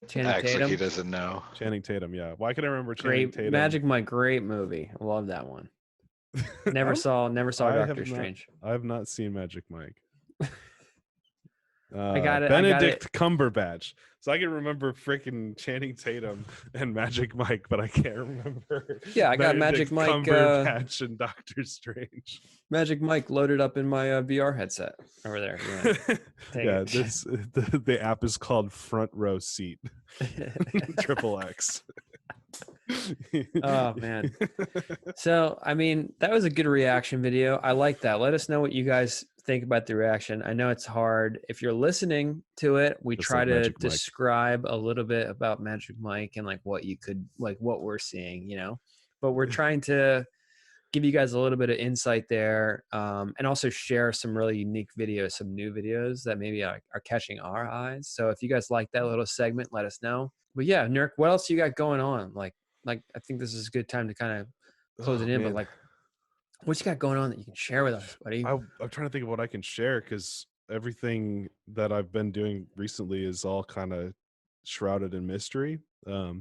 Channing Tatum. He doesn't know. Channing Tatum. Yeah. Why can I remember Channing Tatum? Magic Mike. Great movie. I love that one. Never saw Doctor Strange. I have not seen Magic Mike. I got it. Benedict Cumberbatch. So I can remember freaking Channing Tatum and Magic Mike, but I can't remember. Yeah, I got Magic Mike Cumberbatch and Doctor Strange. Magic Mike loaded up in my VR headset over there. Yeah, the app is called Front Row Seat. XXX. Oh man. So I mean, that was a good reaction video. I like that. Let us know what you guys think about the reaction. I know it's hard. If you're listening to it, we try to describe a little bit about Magic Mike and like what we're seeing, you know, but we're trying to give you guys a little bit of insight there, and also share some really unique videos, some new videos that maybe are catching our eyes. So if you guys like that little segment, let us know. But yeah, Nurk, what else you got going on? Like I think this is a good time to kind of close it in, but like, what you got going on that you can share with us, buddy? I'm trying to think of what I can share, because everything that I've been doing recently is all kind of shrouded in mystery. I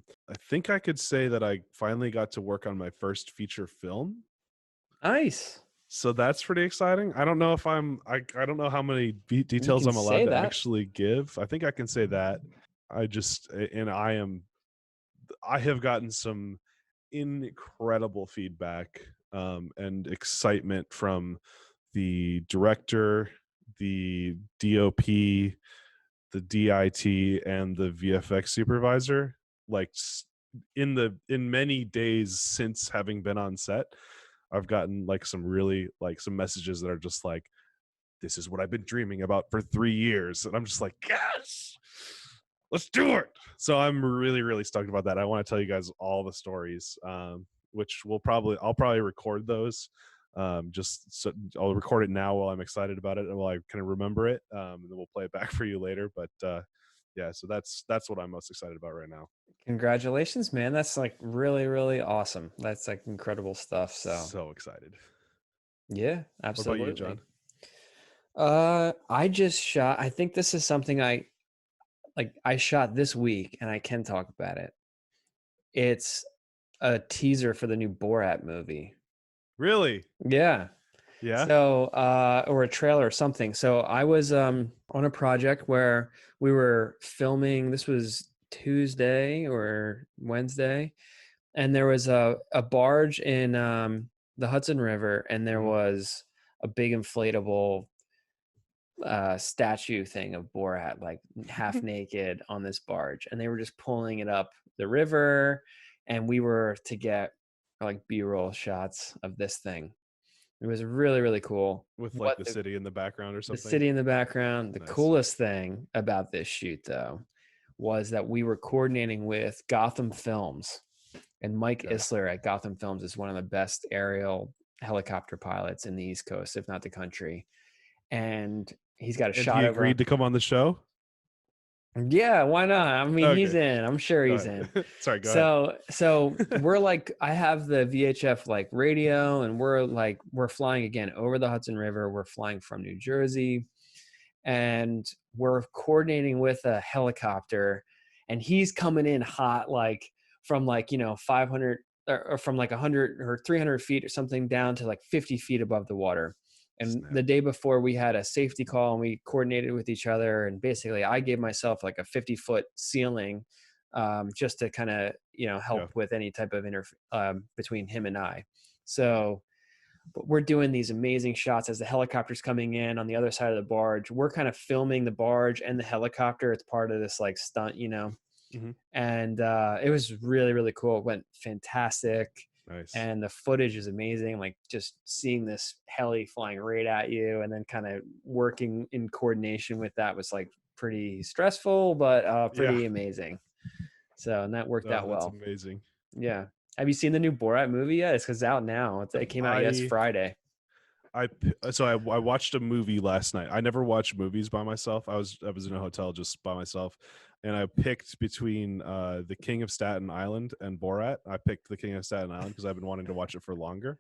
think I could say that I finally got to work on my first feature film. Nice. So that's pretty exciting. I don't know if I don't know how many details I'm allowed to actually give. I think I can say that. I have gotten some incredible feedback and excitement from the director, the DOP, the DIT, and the VFX supervisor. Like in many days since having been on set, I've gotten like some messages that are just like, this is what I've been dreaming about for 3 years. And I'm just like, yes, let's do it. So I'm really, really stoked about that. I want to tell you guys all the stories, which I'll probably record those. Just so I'll record it now while I'm excited about it and while I kind of remember it. And then we'll play it back for you later. But yeah, so that's what I'm most excited about right now. Congratulations, man. That's like really, really awesome. That's like incredible stuff. So excited. Yeah, absolutely. What about you, John? I just shot, I think this is something I shot this week and I can talk about it. It's a teaser for the new Borat movie. Really? Yeah. Yeah. So, or a trailer or something. So I was on a project where we were filming. This was Tuesday or Wednesday, and there was a barge in the Hudson River, and there was a big inflatable statue thing of Borat, like half naked on this barge, and they were just pulling it up the river, and we were to get like B-roll shots of this thing. It was really, really cool. With like the city in the background or The something. city in the background. The Nice. coolest thing about this shoot, though, was that we were coordinating with Gotham Films, and Mike Okay. Isler at Gotham Films is one of the best aerial helicopter pilots in the East Coast, if not the country. And he's got a And shot he over. agreed to come on the show? Yeah, why not? I mean, Okay. he's in. I'm sure he's in. Sorry, go ahead. So we're like, I have the VHF like radio, and we're flying again over the Hudson River. We're flying from New Jersey, and we're coordinating with a helicopter, and he's coming in hot, like from 500 or from like 100 or 300 feet or something down to like 50 feet above the water. And Snap. the day before, we had a safety call, and we coordinated with each other. And basically, I gave myself like a 50-foot ceiling, just to kind of help with any type of between him and I. So, but we're doing these amazing shots as the helicopter's coming in on the other side of the barge. We're kind of filming the barge and the helicopter. It's part of this like stunt, And it was really, really cool. It went fantastic. Nice. And the footage is amazing. Like just seeing this heli flying right at you, and then kind of working in coordination with that was like pretty stressful, but pretty amazing. So, and that worked out well. That's amazing. Yeah. Have you seen the new Borat movie yet? It's out now. It came out yesterday, Friday. I watched a movie last night. I never watch movies by myself. I was in a hotel just by myself, and I picked between The King of Staten Island and Borat. I picked The King of Staten Island because I've been wanting to watch it for longer.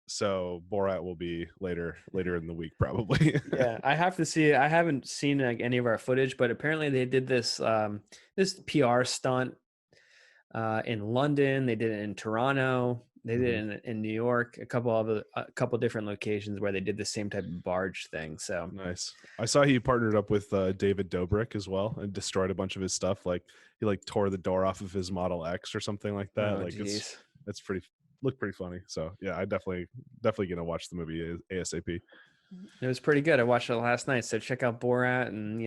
So Borat will be later in the week probably. Yeah, I have to see it. I haven't seen like any of our footage, but apparently they did this this PR stunt in London. They did it in Toronto. They did it in New York, a couple different locations where they did the same type of barge thing. So nice. I saw he partnered up with David Dobrik as well and destroyed a bunch of his stuff. Like he tore the door off of his Model X or something like that. Oh, like geez. it's looked pretty funny. So yeah, I definitely gonna watch the movie ASAP. It was pretty good. I watched it last night. So check out Borat, and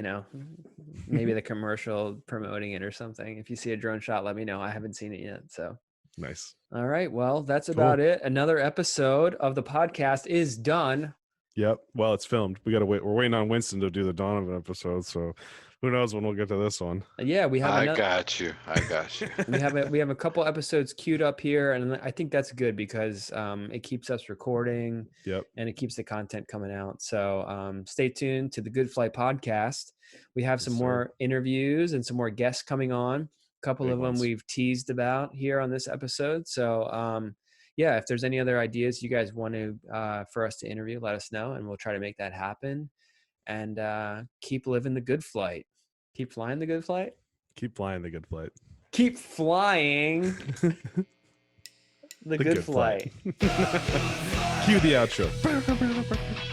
maybe the commercial promoting it or something. If you see a drone shot, let me know. I haven't seen it yet. So nice. All right. Well, that's about it. Another episode of the podcast is done. Yep. Well, it's filmed. We gotta wait. We're waiting on Winston to do the Donovan episode. So who knows when we'll get to this one. Yeah, we have. I got you. we have a couple episodes queued up here, and I think that's good because it keeps us recording. Yep. And it keeps the content coming out. So stay tuned to the Good Flight podcast. We have some more interviews and some more guests coming on. A couple of them we've teased about here on this episode. So yeah, if there's any other ideas you guys want to for us to interview, let us know, and we'll try to make that happen. And keep living the good flight. Keep flying the good flight. Keep flying the good flight. Keep flying the good flight. Cue the outro.